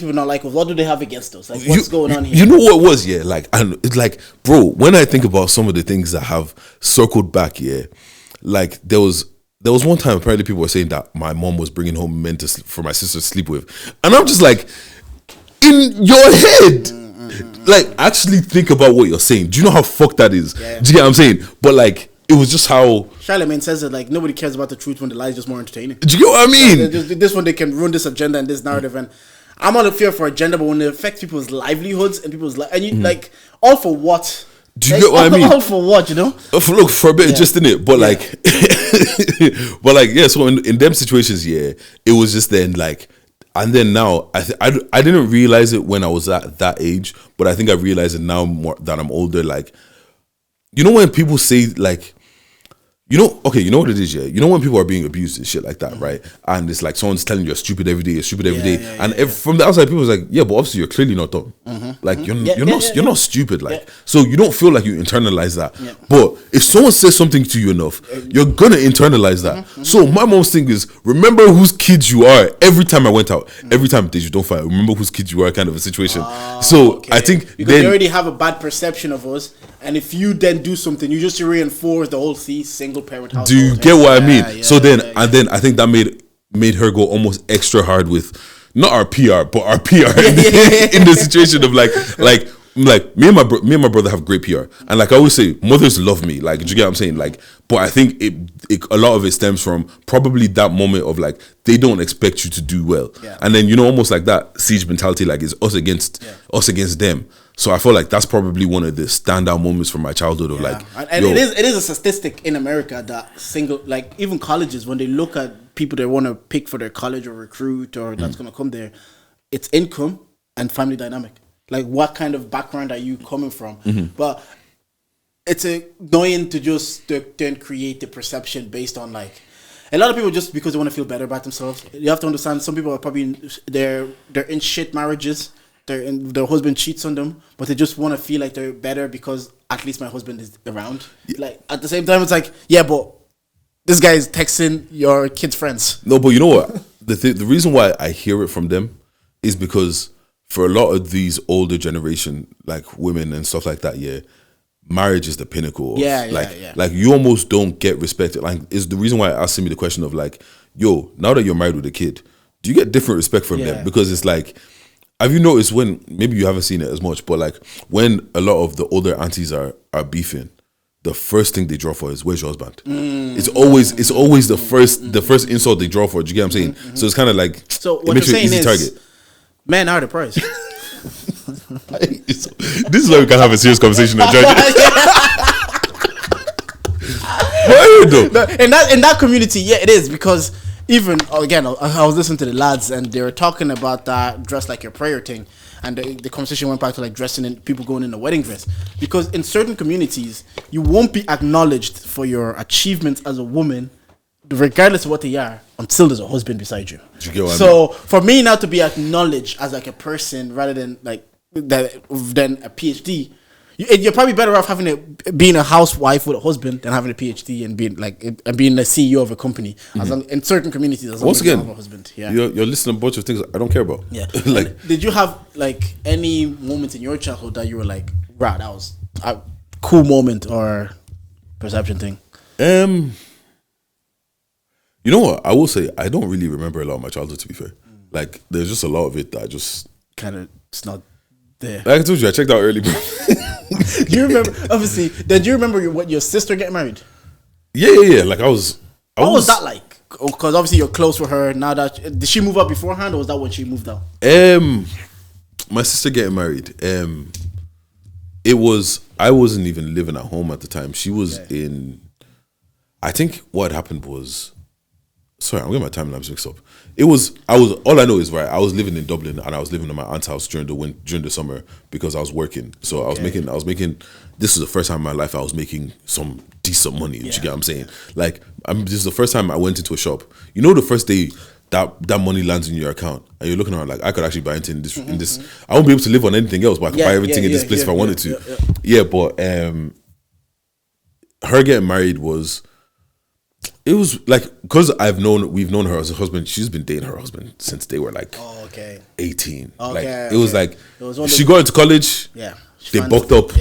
people not like us? What do they have against us? Like, what's going on here? You know what it was, yeah? Like, and it's like, bro, when I think about some of the things that have circled back, yeah, like, there was one time apparently people were saying that my mom was bringing home men for my sister to sleep with, and I'm just like, in your head, like, actually think about what you're saying. Do you know how fucked that is? Yeah. Do you get what I'm saying? But like, it was just how Charlemagne says that, like, nobody cares about the truth when the lie is just more entertaining. Do you get what I mean? This one, they can run this agenda and this narrative, and I'm not a fear for agenda, but when it affects people's livelihoods and people's and you like, all for what? Do you get what I mean? All for what, you know? Look, for a bit, just in it, but like, yeah. So in them situations, yeah, it was just then like, And then now, I didn't realize it when I was at that age, but I think I realize it now more that I'm older. Like, you know when people say like, you know what it is, yeah? You know when people are being abused and shit like that, right? And it's like someone's telling you you're stupid every day, from the outside, people are like, yeah, but obviously you're clearly not dumb. Like, you're not stupid. Like, so you don't feel like you internalize that. Yeah. But if someone says something to you enough, you're gonna internalize that. So my mom's thing is, remember whose kids you are. Every time I went out, every time you don't fight, remember whose kids you are, kind of a situation. I think because they already have a bad perception of us, and if you then do something, you just reinforce the whole single parent household. Do you get what I mean? And then I think that made her go almost extra hard with not our PR, but our PR in the situation of like me and my brother have great PR, and like I always say, mothers love me. Like, do you get what I'm saying? Like, but I think a lot of it stems from probably that moment of like they don't expect you to do well, and then almost like that siege mentality, like it's us against them. So I feel like that's probably one of the standout moments from my childhood of like, and it is a statistic in America that single, like even colleges, when they look at people they want to pick for their college or recruit or that's going to come there, it's income and family dynamic. Like, what kind of background are you coming from? But it's going to just then create the perception based on like, a lot of people just because they want to feel better about themselves. You have to understand, some people are probably they're in shit marriages. Their husband cheats on them, but they just want to feel like they're better because at least my husband is around. Like, at the same time, it's like, yeah, but this guy is texting your kid's friends. No, but you know what? The reason why I hear it from them is because for a lot of these older generation, like women and stuff like that, marriage is the pinnacle. Like you almost don't get respected. Like, is the reason why I asked me the question of like, yo, now that you're married with a kid, do you get different respect from them? Because it's like, have you noticed when, maybe you haven't seen it as much, but like when a lot of the older aunties are beefing, the first thing they draw for is, where's your husband? It's always the first insult they draw for. Do you get what I'm saying? So it's kind of like, so what you're saying is, target. Men are the prize. This is why we can have a serious conversation on judging. In that community, it is, because even again, I was listening to the lads and they were talking about that dress like your prayer thing, and the conversation went back to like dressing in, people going in a wedding dress, because in certain communities you won't be acknowledged for your achievements as a woman, regardless of what they are, until there's a husband beside you. So for me now to be acknowledged as like a person rather than like than a PhD, you're probably better off being a housewife with a husband than having a PhD and being the CEO of a company. As long, in certain communities, as once again, you have a husband, you're listing a bunch of things I don't care about. Yeah, like, did you have like any moments in your childhood that you were like, wow, that was a cool moment or perception thing? You know what? I will say I don't really remember a lot of my childhood, to be fair. Like, there's just a lot of it that I just kind of, it's not there. Like I told you, I checked out early, bro. Do you remember, obviously, then do you remember your sister getting married? Yeah. Like what was that like? Because obviously you're close with her now. Did she move out beforehand, or was that when she moved out? My sister getting married. It was, I wasn't even living at home at the time. She was in, I think what happened was, sorry, I'm getting my timelines mixed up. All I know is, right, I was living in Dublin and I was living in my aunt's house during the summer because I was working. So I was making, this was the first time in my life I was making some decent money. You get what I'm saying? Like, this is the first time I went into a shop. You know, the first day that money lands in your account and you're looking around like, I could actually buy anything in this. I won't be able to live on anything else, but I could buy everything in this place if I wanted to. But her getting married was, it was like, because we've known her as a husband. She's been dating her husband since they were like 18. Like, it was like, she got into college. They bucked up.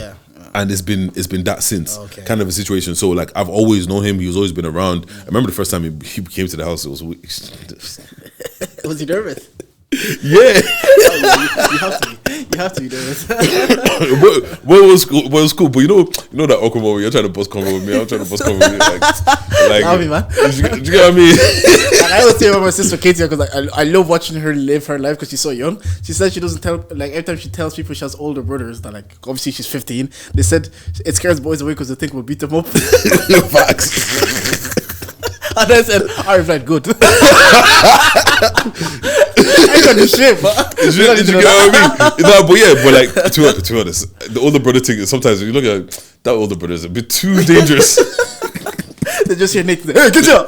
And it's been that since, kind of a situation. So like, I've always known him. He's always been around. I remember the first time he came to the house. It was. Was he nervous? Yeah. You have to be nervous. But it was cool. But you know that awkward moment, you're trying to bust convo with me, I'm trying to bust convo with you. Like me, man. You get what I mean? Like, I always say about my sister Katie, because like, I love watching her live her life because she's so young. She said she doesn't tell, like, every time she tells people she has older brothers that, like, obviously she's 15, they said it scares boys away because they think we'll beat them up. Facts. And I said, I replied, good. I got the shit, but you get what I mean? No, but yeah, but like to be honest, the older brother thing is sometimes you look at that older brother is a bit too dangerous. They just hear Nathan, hey, good job.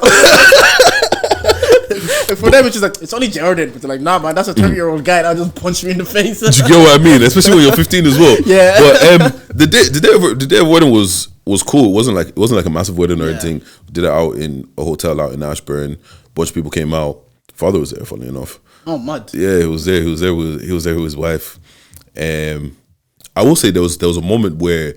For them, it's just like, it's only Jordan, but they're like, nah, man, that's a 30-year-old guy. I'll just punch you in the face. Do you get what I mean? Especially when you're 15 as well. Yeah. But the day of wedding was cool. It wasn't like a massive wedding or anything. We did it out in a hotel out in Ashburn. A bunch of people came out. Father was there, funny enough. Oh, mad. Yeah, he was there. He was there with his wife. I will say there was a moment where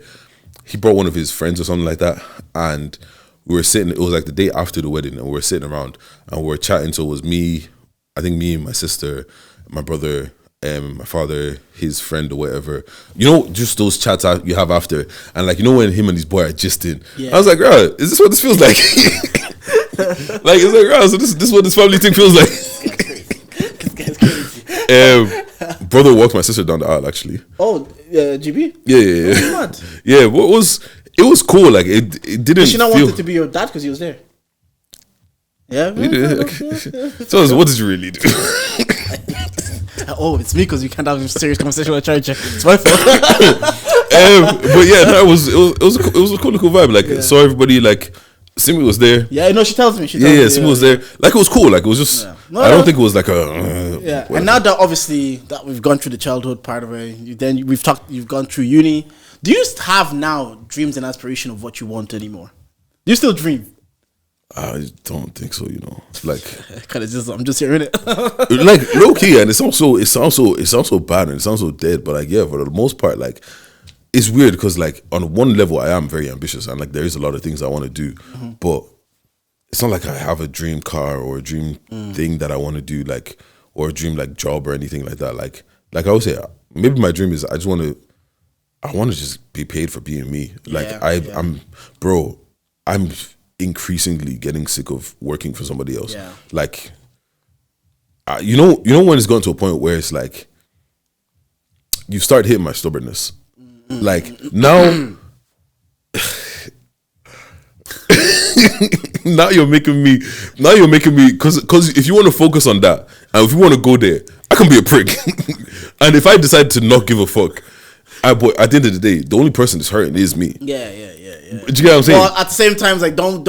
he brought one of his friends or something like that, and we were sitting. It was like the day after the wedding, and we were sitting around and we were chatting. So it was me, I think me and my sister, my brother, my father, his friend or whatever. You know, just those chats you have after, and like, you know, when him and his boy are gisting. Yeah. I was like, bro, is this what this feels like? Like, it's like, bro, so this is what this family thing feels like. Brother walked my sister down the aisle actually. Oh, GB? Yeah. Oh, mad. Yeah, it was cool. Like it didn't. Did she not want it to be your dad because he was there? Yeah. So what did you really do? Oh, it's me because you can't have a serious conversation with church. It's my fault. But yeah, no, it was a cool vibe. Like, saw everybody. Like, Simi was there. Yeah, no, she tells me. Simi was there. Like, it was cool. Like, it was just. Yeah. I don't think it was like a. Yeah, and now that obviously that we've gone through the childhood part of it, you've gone through uni. Do you have now dreams and aspiration of what you want anymore? Do you still dream? I don't think so. You know, like I'm just hearing it. Like low key, and it sounds so bad and it sounds so dead. But like, yeah, for the most part, like it's weird because like on one level, I am very ambitious and like there is a lot of things I want to do, but it's not like I have a dream car or a dream thing that I want to do, like, or a dream like job or anything like that. Like I would say, maybe my dream is I want to just be paid for being me. Like I'm increasingly getting sick of working for somebody else. Yeah. Like, you know when it's gotten to a point where it's like you start hitting my stubbornness. Like now. Now you're making me because if you want to focus on that and if you want to go there, I can be a prick. And if I decide to not give a fuck, but at the end of the day, the only person that's hurting is me. Yeah. Do you get what I'm saying? Well, at the same time, like don't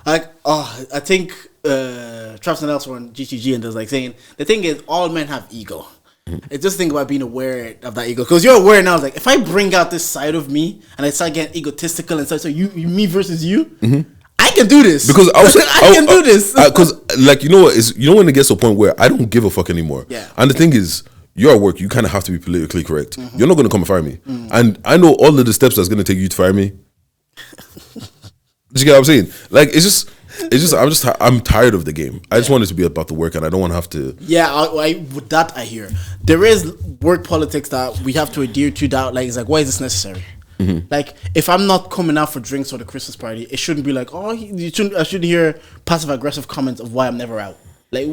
like I think Travis and Nelson were on GTG and there's like saying the thing is all men have ego. It's just think about being aware of that ego because you're aware now. Like if I bring out this side of me and I start getting egotistical and so you me versus you, I can do this because I can do this because like you know what is when it gets to a point where I don't give a fuck anymore. Yeah. And the thing is, you're at work. You kind of have to be politically correct. You're not going to come and fire me, and I know all of the steps that's going to take you to fire me. Do you get what I'm saying? Like it's just I'm tired of the game. I just want it to be about the work, and I don't want to have to. Yeah, with that I hear there is work politics that we have to adhere to. That like it's like why is this necessary? Like if I'm not coming out for drinks or the Christmas party, it shouldn't be like I shouldn't hear passive aggressive comments of why I'm never out. Like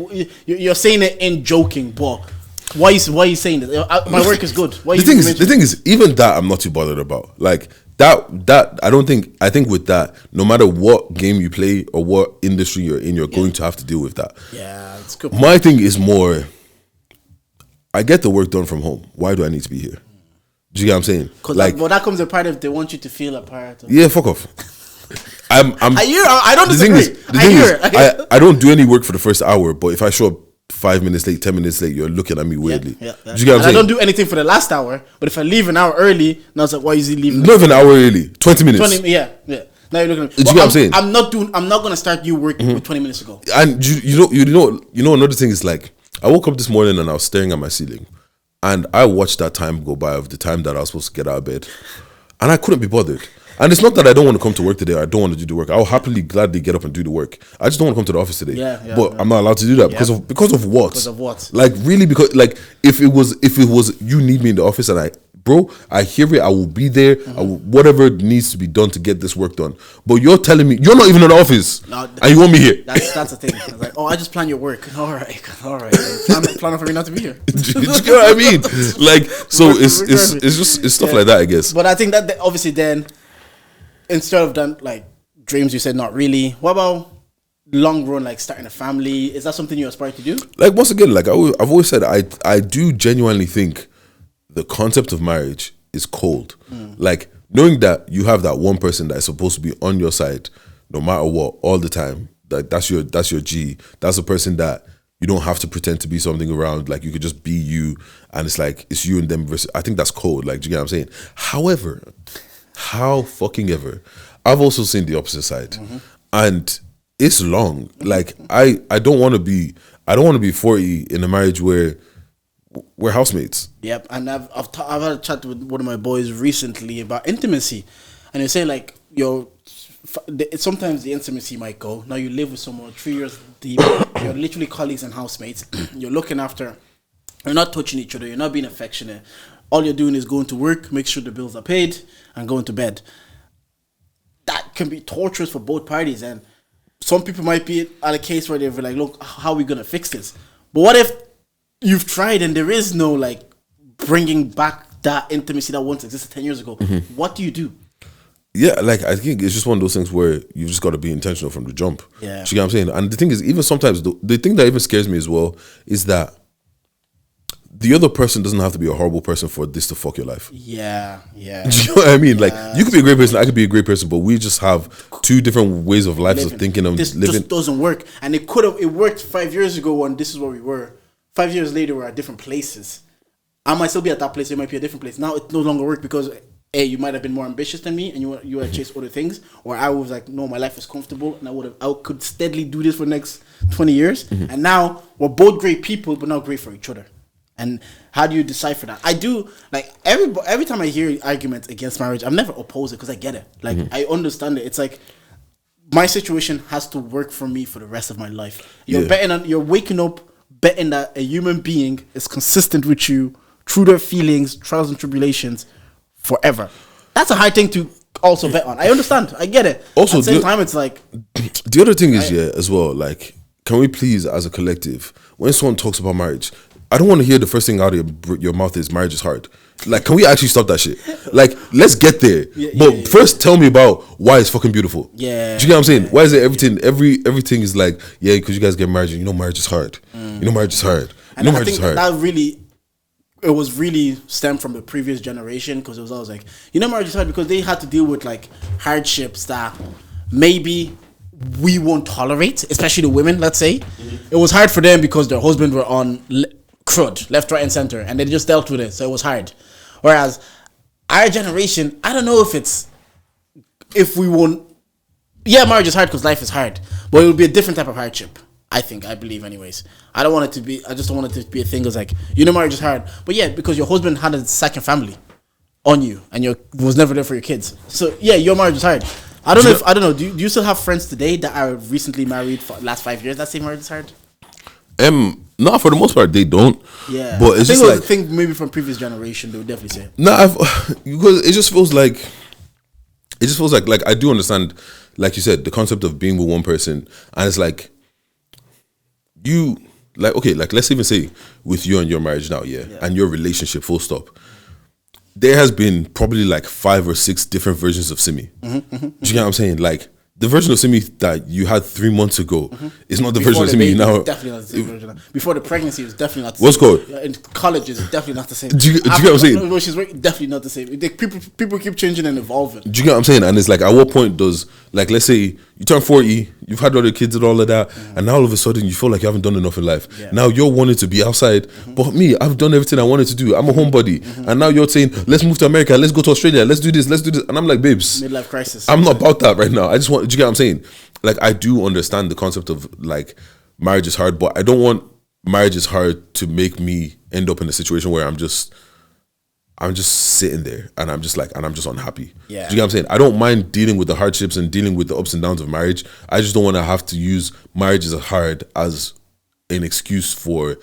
you're saying it in joking, but why are you saying this? My work is good. The thing is, even that I'm not too bothered about. Like. That I think with that, no matter what game you play or what industry you're in, you're going to have to deal with that. Yeah, it's good. My thing is more, I get the work done from home. Why do I need to be here? Do you get what I'm saying? Like, that comes a part of they want you to feel a part of. Yeah, fuck off. I don't disagree. I don't do any work for the first hour, but if I show up 5 minutes late, 10 minutes late, you're looking at me weirdly. Yeah. Do you get what I'm saying? I don't do anything for the last hour, but if I leave an hour early, now it's like, why is he leaving? Not even an hour early, 20 minutes. Yeah. Now you're looking at me. Do you get what I'm saying? I'm not going to start you working with 20 minutes ago. And you know another thing is like, I woke up this morning and I was staring at my ceiling, and I watched that time go by of the time that I was supposed to get out of bed, and I couldn't be bothered. And it's not that I don't want to come to work today. I don't want to do the work. I'll gladly get up and do the work. I just don't want to come to the office today. But I'm not allowed to do that because of what? Because of what? Like really, because like if it was you need me in the office and I hear it. I will be there. Whatever needs to be done to get this work done. But you're telling me you're not even in the office and you want me here. That's the thing. I was like, I just plan your work. All right. Plan for me not to be here. Do you know what I mean? Like so, it's stuff like that, I guess. But I think that obviously then. Instead of done like dreams, you said not really. What about long run, like starting a family? Is that something you aspire to do? Like, once again, like I've always said, I do genuinely think the concept of marriage is cold. Like, knowing that you have that one person that is supposed to be on your side no matter what, all the time. Like, that's your G. That's the person that you don't have to pretend to be something around. Like, you could just be you, and it's like it's you and them versus. I think that's cold. Like, do you get what I'm saying? However, how fucking ever, I've also seen the opposite side, and it's long. Like, I don't want to be 40 in a marriage where we're housemates. Yep, and I've had a chat with one of my boys recently about intimacy, and they say like sometimes the intimacy might go. Now you live with someone 3 years deep, you're literally colleagues and housemates. You're looking after, you're not touching each other, you're not being affectionate. All you're doing is going to work, make sure the bills are paid, and going to bed. That can be torturous for both parties, and some people might be at a case where they're like, look, how are we gonna fix this? But what if you've tried and there is no like bringing back that intimacy that once existed 10 years ago? What do you do? Yeah, like, I think it's just one of those things where you've just got to be intentional from the jump. Yeah. Do you get what I'm saying? And the thing is, even sometimes, the thing that even scares me as well is that the other person doesn't have to be a horrible person for this to fuck your life. Yeah. Do you know what I mean? Like, you could be a great person, I could be a great person, but we just have two different ways of lives of thinking and this living. Just doesn't work. And it worked 5 years ago when this is where we were. 5 years later, we're at different places. I might still be at that place, it might be a different place. Now it no longer works because you might have been more ambitious than me and you had chased other things, or I was like, no, my life is comfortable and I could steadily do this for the next 20 years. And now we're both great people, but not great for each other. And how do you decipher that? I do, like, every time I hear arguments against marriage, I'm never opposed it because I get it. Like, I understand it. It's like, my situation has to work for me for the rest of my life. You're waking up betting that a human being is consistent with you through their feelings, trials and tribulations forever. That's a hard thing to also bet on. I understand. I get it. Also, at the same time, it's like, the other thing is, as well, like, can we please, as a collective, when someone talks about marriage, I don't want to hear the first thing out of your mouth is marriage is hard. Like, can we actually stop that shit? Like, let's get there. But first, tell me about why it's fucking beautiful. Yeah. Do you get what I'm saying? Why is it everything is like, because you guys get married, and you know marriage is hard. You know marriage is hard. You know marriage is hard. That really, it was really stemmed from the previous generation, because it was always like, marriage is hard because they had to deal with like hardships that maybe we won't tolerate, especially the women, let's say. It was hard for them because their husbands were on crud, left, right, and center, and they just dealt with it, so it was hard. Whereas our generation, I don't know if we won't. Yeah, marriage is hard because life is hard, but it will be a different type of hardship. I believe, anyways. I don't want it to be. I just don't want it to be a thing that's like, marriage is hard, but yeah, because your husband had a second family on you, and was never there for your kids. So yeah, your marriage is hard. I don't know. Do you still have friends today that are recently married for the last 5 years that say marriage is hard? No, for the most part they don't. Yeah, but it's I think just it was like, a thing maybe from previous generation. They would definitely say. No, because it just feels like I do understand, like you said, the concept of being with one person, and it's like you like, okay, like, let's even say with you and your marriage now, and your relationship, full stop. There has been probably like 5 or 6 different versions of Simi. Do you get what I'm saying? Like, the version of Simi that you had 3 months ago is not the version of Simi now. Definitely not the same version. Before the pregnancy, it was definitely not the What's same. called? In college, it's definitely not the same. Do you get what I'm saying? No, she's definitely not the same. People keep changing and evolving. Do you get what I'm saying? And it's like, at what point does, like, let's say you turn 40, you've had other kids and all of that, and now all of a sudden you feel like you haven't done enough in life. Yeah. Now you're wanting to be outside, but me, I've done everything I wanted to do. I'm a homebody. And now you're saying, let's move to America, let's go to Australia, let's do this. And I'm like, babes, midlife crisis. I'm not about that right now. I just want, do you get what I'm saying? Like, I do understand the concept of like marriage is hard, but I don't want marriage is hard to make me end up in a situation where I'm just sitting there and I'm just unhappy. Yeah. Do you get what I'm saying? I don't mind dealing with the hardships and dealing with the ups and downs of marriage. I just don't want to have to use marriage is hard as an excuse for,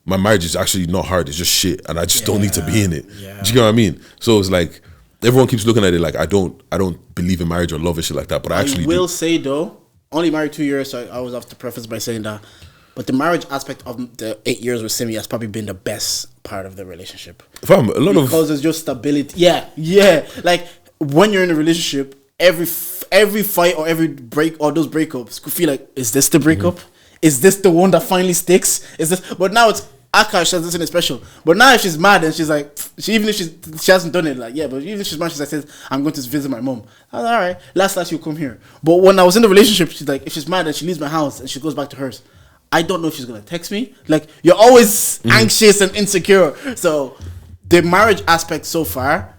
my marriage is actually not hard, it's just shit, and I just don't need to be in it. Yeah. Do you get what I mean? So it's like, everyone keeps looking at it like I don't believe in marriage or love and shit like that, but I actually will say though, only married 2 years, so I always have to preface by saying that. But the marriage aspect of the 8 years with Simi has probably been the best part of the relationship. Because there's just stability. Yeah. Like, when you're in a relationship, every fight or every break or those breakups could feel like, is this the breakup? Is this the one that finally sticks? Is this? But now it's Akash has something special. But now if she's mad and she's like, even if she hasn't done it, like, yeah, but even if she's mad, she's like, says, I'm going to visit my mom. I was like, all right, last you come here. But when I was in the relationship, she's like, if she's mad and she leaves my house and she goes back to hers, I don't know if she's gonna text me. Like, you're always anxious and insecure. So the marriage aspect so far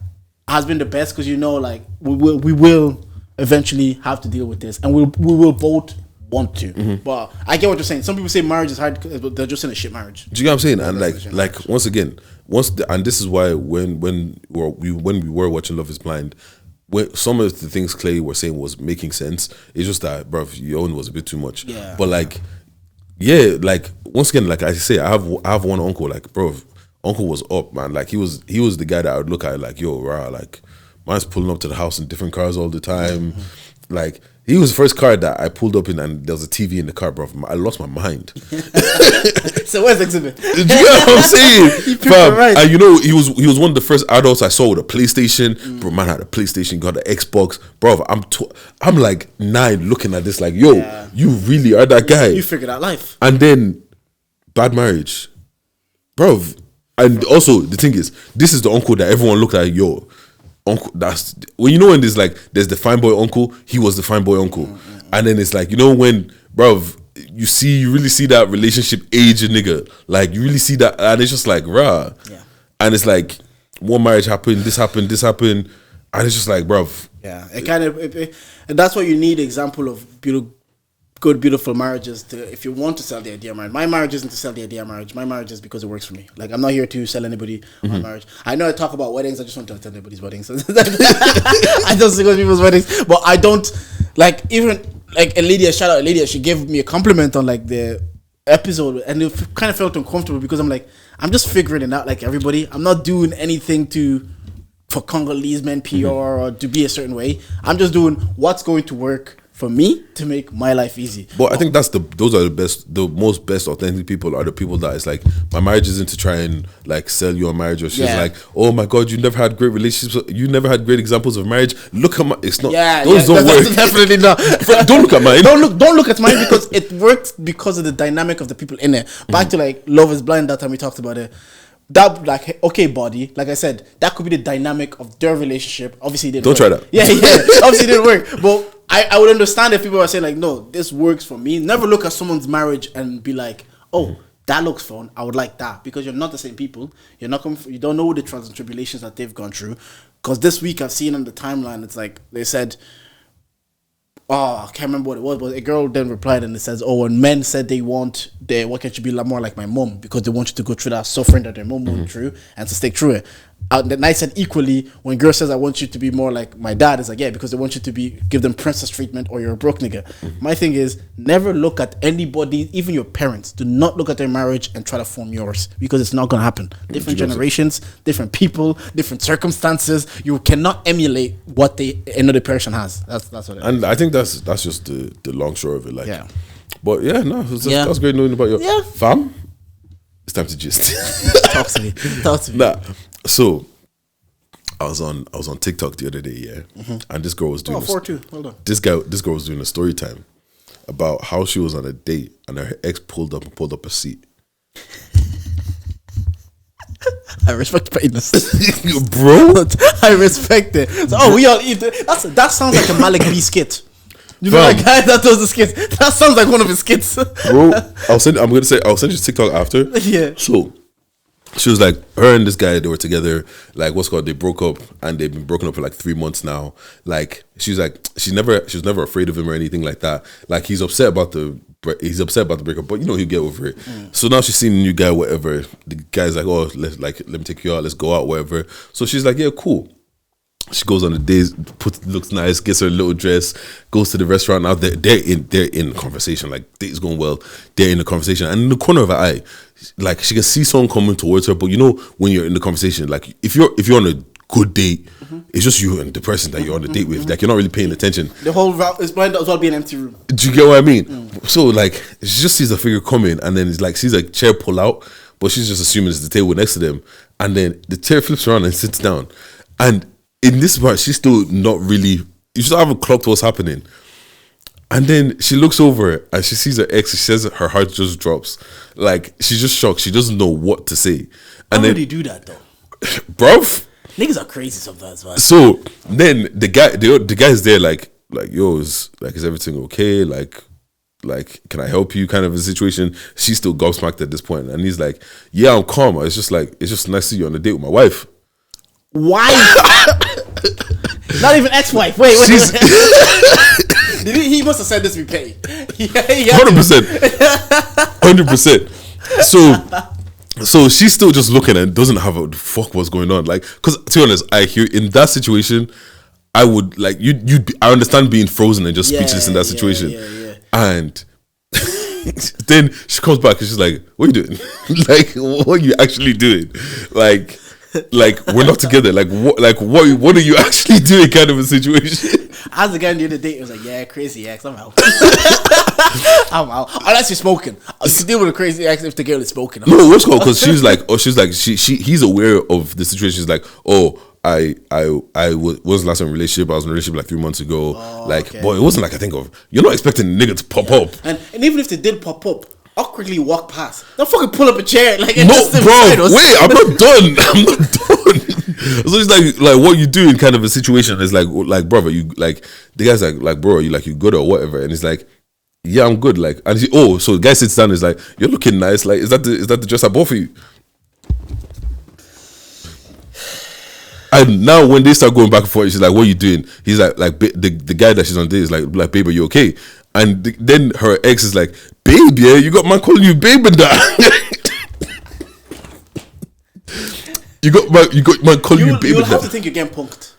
has been the best because like we will eventually have to deal with this, and we will both want to. But I get what you're saying. Some people say marriage is hard, but they're just in a shit marriage. Do you get what I'm saying? And like once again, and this is why when we were watching Love Is Blind, when some of the things Clay was saying was making sense. It's just that, bro, your own was a bit too much. Yeah. But like, yeah, like once again, like I say, I have one uncle. Like, bro, uncle was up, man. Like he was the guy that I would look at like, yo, rah, like man's pulling up to the house in different cars all the time. Like, he was the first car that I pulled up in, and there was a TV in the car, bro. I lost my mind. So where's the exhibit? Do you know what I'm saying? Fam, right. And he was one of the first adults I saw with a PlayStation. Bro, man had a PlayStation, got an Xbox. Bro, I'm like 9 looking at this like, yo, you really are that guy. You figured out life. And then bad marriage, bro. And also the thing is, this is the uncle that everyone looked at. Yo, uncle. That's when when there's the fine boy uncle. He was the fine boy uncle, and then it's like when, bro, you really see that relationship age a nigga. Like you really see that, and it's just like rah. Yeah. And it's like one marriage happened, this happened, and it's just like, bro. Yeah, it kind of, and that's what you need. Example of good, beautiful marriages. If you want to sell the idea of marriage, my marriage isn't to sell the idea of marriage. My marriage is because it works for me. Like, I'm not here to sell anybody my marriage. I know I talk about weddings. I just want to attend anybody's weddings. I just go to people's weddings, but I don't like even like Lydia. Shout out Lydia. She gave me a compliment on like the episode, and it kind of felt uncomfortable because I'm like, I'm just figuring it out like everybody. I'm not doing anything for Congolese men PR or to be a certain way. I'm just doing what's going to work for me to make my life easy. But I think those are the most best authentic people are the people that it's like, my marriage isn't to try and like sell your marriage, or she's like, oh my god, you never had great relationships, you never had great examples of marriage. Look at it's not. Those don't work. Definitely not. Don't look at mine. Don't look at mine because it works because of the dynamic of the people in it. Back to like Love Is Blind. That time we talked about it. That like okay, body. Like I said, that could be the dynamic of their relationship. Obviously, it didn't don't work. try that. Yeah. Obviously, it didn't work. But I would understand if people are saying like, no, this works for me. Never look at someone's marriage and be like, oh, that looks fun. I would like that, because you're not the same people. You're not you don't know the trials and tribulations that they've gone through. Because this week I've seen on the timeline, it's like they said, I can't remember what it was, but a girl then replied and it says, oh, when men said why can't you be more like my mom, because they want you to go through that suffering that their mom went through and to stick through it. And then I said equally, when girl says I want you to be more like my dad, it's like, yeah, because they want you to give them princess treatment or you're a broke nigga. My thing is, never look at anybody, even your parents, do not look at their marriage and try to form yours, because it's not going to happen. Different generations, different people, different circumstances. You cannot emulate what another person has. That's what it is. And I think that's just the long short of it. Like, yeah. But yeah, no, that's great knowing about your fam. It's time to gist. Talk to me. Nah. So I was on TikTok the other day, and this girl was doing Hold on. This girl was doing a story time about how she was on a date and her ex pulled up a seat. I respect pettiness, bro. I respect it. So, we all eat it. That sounds like a Malik B skit. You know that guy that does the skits? That sounds like one of his skits. Bro, I'll send you TikTok after. Yeah. So she was like, her and this guy, they were together, like they broke up, and they've been broken up for like 3 months now. Like, she's like, she was never afraid of him or anything like that. Like, he's upset about the breakup, but he'll get over it. So now she's seeing a new guy, whatever. The guy's like, oh, let me take you out, let's go out, whatever. So she's like, yeah, cool. She goes on the days, looks nice, gets her little dress, goes to the restaurant. Now they're in conversation, like date's going well. They're in the conversation, and in the corner of her eye, like she can see someone coming towards her. But when you're in the conversation, like if you're on a good date, it's just you and the person that you're on the date with. Like, you're not really paying attention. The whole route is blind as well, be an empty room. Do you get what I mean? So like, she just sees a figure coming, and then it's like sees a chair pull out, but she's just assuming it's the table next to them, and then the chair flips around and sits down, and in this part, she's still not really you still haven't clocked what's happening. And then she looks over and she sees her ex. She says her heart just drops. Like, she's just shocked. She doesn't know what to say. How And would then, you do that though? bruv. Niggas are crazy sometimes, man. So then the guy's there like yo, is everything okay? Like can I help you? Kind of a situation. She's still gobsmacked at this point, and he's like, yeah, I'm calm. It's just nice to see you on a date with my wife. Wife, not even ex-wife. Wait. He must have said this to be paid. 100%. So she's still just looking and doesn't have a fuck what's going on. Like, because to be honest, I hear in that situation, I would like I understand being frozen and just speechless in that situation. Yeah. And then she comes back and she's like, "What are you doing? Like, what are you actually doing? Like we're not together. Like what are you actually doing?" Kind of a situation. As the guy the other day, it was like, yeah, crazy ex, I'm out. I'm out. Unless you're smoking. You can deal with a crazy ex if the girl is smoking. No, what's called? Because he's he's aware of the situation. She's like, oh, I was last in a relationship. I was in a relationship like 3 months ago. But it wasn't like I think of. You're not expecting a nigga to pop up. And even if they did pop up, awkwardly walk past. Don't fucking pull up a chair like no, bro. Wait, I'm not done. I'm not done. So it's like what you do in kind of a situation is like brother, you like the guy's like bro, you good or whatever, and he's like, yeah, I'm good. Like, and so the guy sits down and is like, you're looking nice. Like, is that the dress I bought for you? And now when they start going back and forth, she's like, what are you doing? He's like the guy that she's on date is like babe, are you okay? And then her ex is like, babe, yeah, you got man calling you babe and that. you got man calling you babe and that. You'll have to think you're getting punked.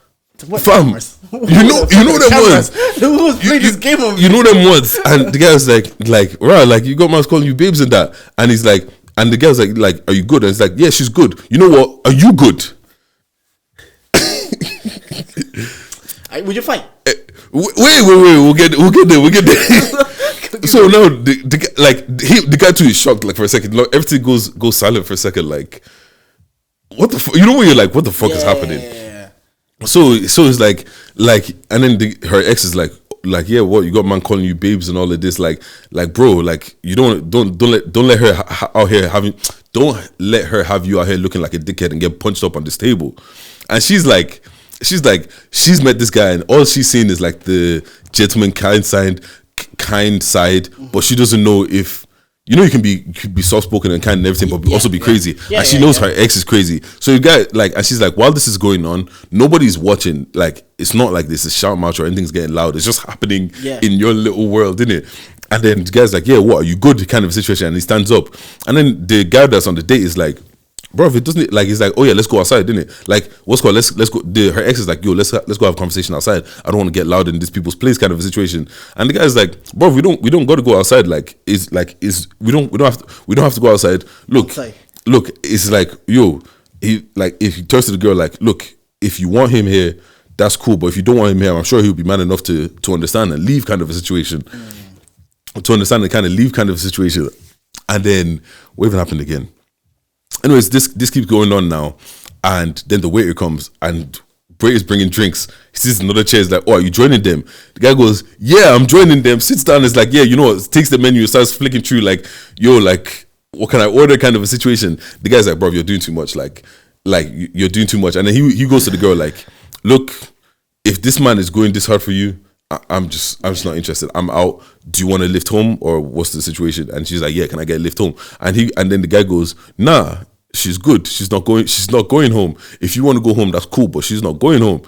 Fam, you know them ones. Who's playing this game of you know them ones. And the guy was like, right, like you got man calling you babes and that. And he's like, and the guy was like, are you good? And it's like, yeah, she's good. You know what? Are you good? Would you fight? Wait, we'll get there. So now the guy too is shocked like for a second. Like, everything goes silent for a second. Like, what the fuck? You know when you're like, what the fuck is happening? Yeah. So it's like, and then her ex is like, yeah, what, you got man calling you babes and all of this, like, bro, like, you don't let her out here don't let her have you out here looking like a dickhead and get punched up on this table. And she's she's met this guy and all she's seen is like the gentleman kind side, but she doesn't know if. You know, you can be soft spoken and kind and everything, but also be crazy. And she knows her ex is crazy. So you got and she's like, while this is going on, nobody's watching. Like, it's not like this is shout match or anything's getting loud. It's just happening in your little world, isn't it? And then the guy's like, yeah, what are you good? Kind of a situation, and he stands up. And then the guy that's on the date is like, bro, if it doesn't, like, he's like, oh yeah, let's go outside, didn't it? Like, what's called, let's go. Her ex is like, yo, let's go have a conversation outside. I don't want to get loud in these people's place, kind of a situation. And the guy's like, bro, we don't got to go outside. Like, we don't have to go outside. Look, it's like, yo, if he turns to the girl like, look, if you want him here, that's cool. But if you don't want him here, I'm sure he'll be man enough to understand and leave, kind of a situation. To understand and kind of leave, kind of a situation. And then what even happened again? Anyways, this keeps going on now, and then the waiter comes and Bray is bringing drinks. He sees another chair. He's like, "Oh, are you joining them?" The guy goes, "Yeah, I'm joining them." Sits down. Is like, "Yeah, you know what?" Takes the menu, starts flicking through. Like, "Yo, like, what can I order?" Kind of a situation. The guy's like, "Bro, you're doing too much. Like you're doing too much." And then he goes to the girl like, "Look, if this man is going this hard for you, I'm just not interested. I'm out. Do you want to lift home or what's the situation?" And she's like, "Yeah, can I get a lift home?" And then the guy goes, "Nah. She's good. She's not going home. If you want to go home, that's cool, but she's not going home."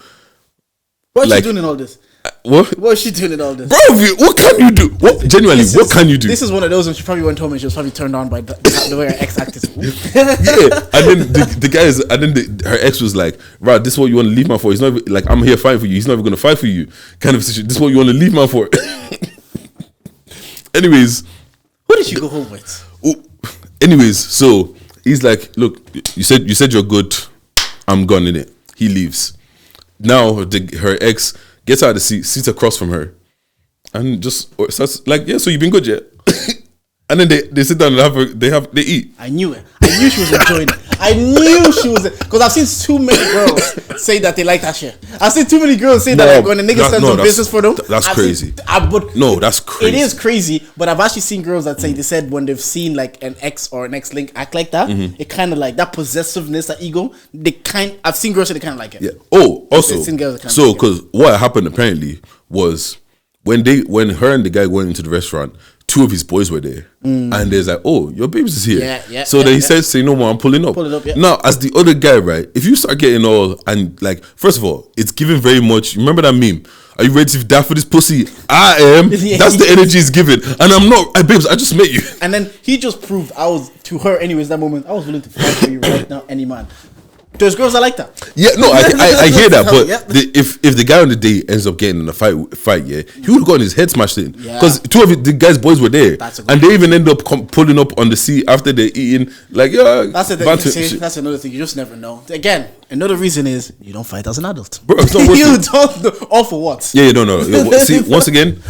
What's she doing in all this? What is she doing in all this? Bro, what can you do? What genuinely? What can you do? This is one of those when she probably went home and she was probably turned on by the way her ex acted. Yeah, and then the guy is, and then her ex was like, "Right, this is what you want to leave man for? He's not even, like, I'm here fighting for you. He's not even going to fight for you." Kind of situation. This is what you want to leave man for. Anyways, who did she go home with? Anyways, so he's like, "Look, you said you're good. I'm gone, innit?" He leaves. Now her ex gets out of the seat, sits across from her, and just starts like, "Yeah, so you've been good, yeah?" And then they sit down and they eat. I knew it. I knew she was enjoying it. I knew she was because I've seen too many girls say that they like that shit. I've seen too many girls say that like, when a nigga stands on business for them. That's crazy. That's crazy. It is crazy, but I've actually seen girls that say they said when they've seen like an ex or an ex-link act like that, it kind of like that possessiveness, that ego. I've seen girls say they kind of like it. Yeah. Oh, also, so because what happened apparently was when her and the guy went into the restaurant, 2 of his boys were there, and there's like, oh, your babes is here. So then he said, say no more, I'm pulling up. Now, as the other guy, right, if you start getting all, and like, first of all, it's given very much, remember that meme? Are you ready to die for this pussy? I am. That's the energy he's giving. And I'm not, babes, I just met you. And then he just proved to her anyways, that moment, I was willing to fight for you right now, any man. There's girls that like that. Yeah, no, I hear that, but if the guy on the day ends up getting in a fight, yeah, he would have gotten his head smashed in because 2 of the guy's boys were there, and they even end up pulling up on the seat after they're eating. Like, yeah, that's the thing. That's another thing. You just never know. Again, another reason is you don't fight as an adult, bro. It's not worth you it. don't. All for what? Yeah, no. See, once again,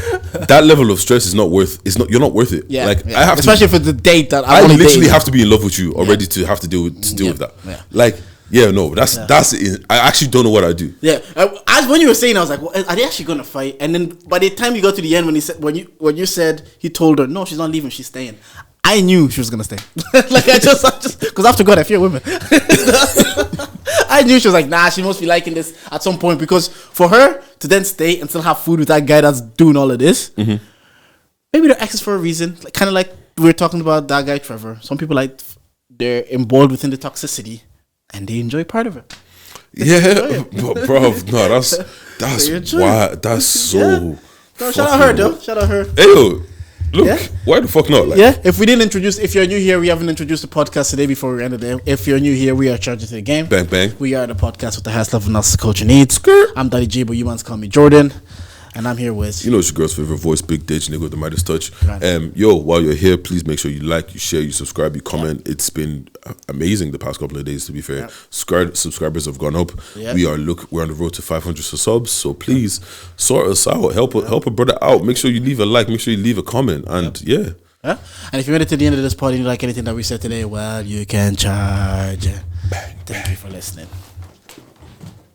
that level of stress is not worth. It's not. You're not worth it. Yeah, like I have, especially for the date that I literally have to be in love with you already to have to deal with that. Yeah. Like. Yeah, no, that's it. I actually don't know what I do. Yeah, when you were saying, I was like, well, are they actually gonna fight? And then by the time you got to the end, when you said he told her no, she's not leaving, she's staying. I knew she was gonna stay. Like I just because after God, I fear women. I knew she was like, nah, she must be liking this at some point, because for her to then stay and still have food with that guy that's doing all of this, maybe they're exes for a reason. Like, kind of like we were talking about that guy Trevor. Some people like they're involved within the toxicity. And they enjoy part of it. But bro, no, that's why that's so. Yeah. No, shout out her though. Shout out her. Hey yo, look, why the fuck not? Like, if we didn't introduce, if you're new here, we haven't introduced the podcast today before we end the day. If you're new here, we are charging to the game. Bang bang. We are the podcast with the highest level of analysis culture needs. I'm Daddy J, but you mans call me Jordan. And I'm here with... You know it's your girl's favorite voice, Big Ditch, nigga with the Midas touch. Right. Yo, while you're here, please make sure you like, you share, you subscribe, you comment. It's been amazing the past couple of days, to be fair. Subscribers have gone up. We're on the road to 500 subs, so please sort us out. Help a brother out. Make sure you leave a like, make sure you leave a comment, and And if you made it to the end of this pod and you like anything that we said today, well, you can charge. Bang. Thank you for listening.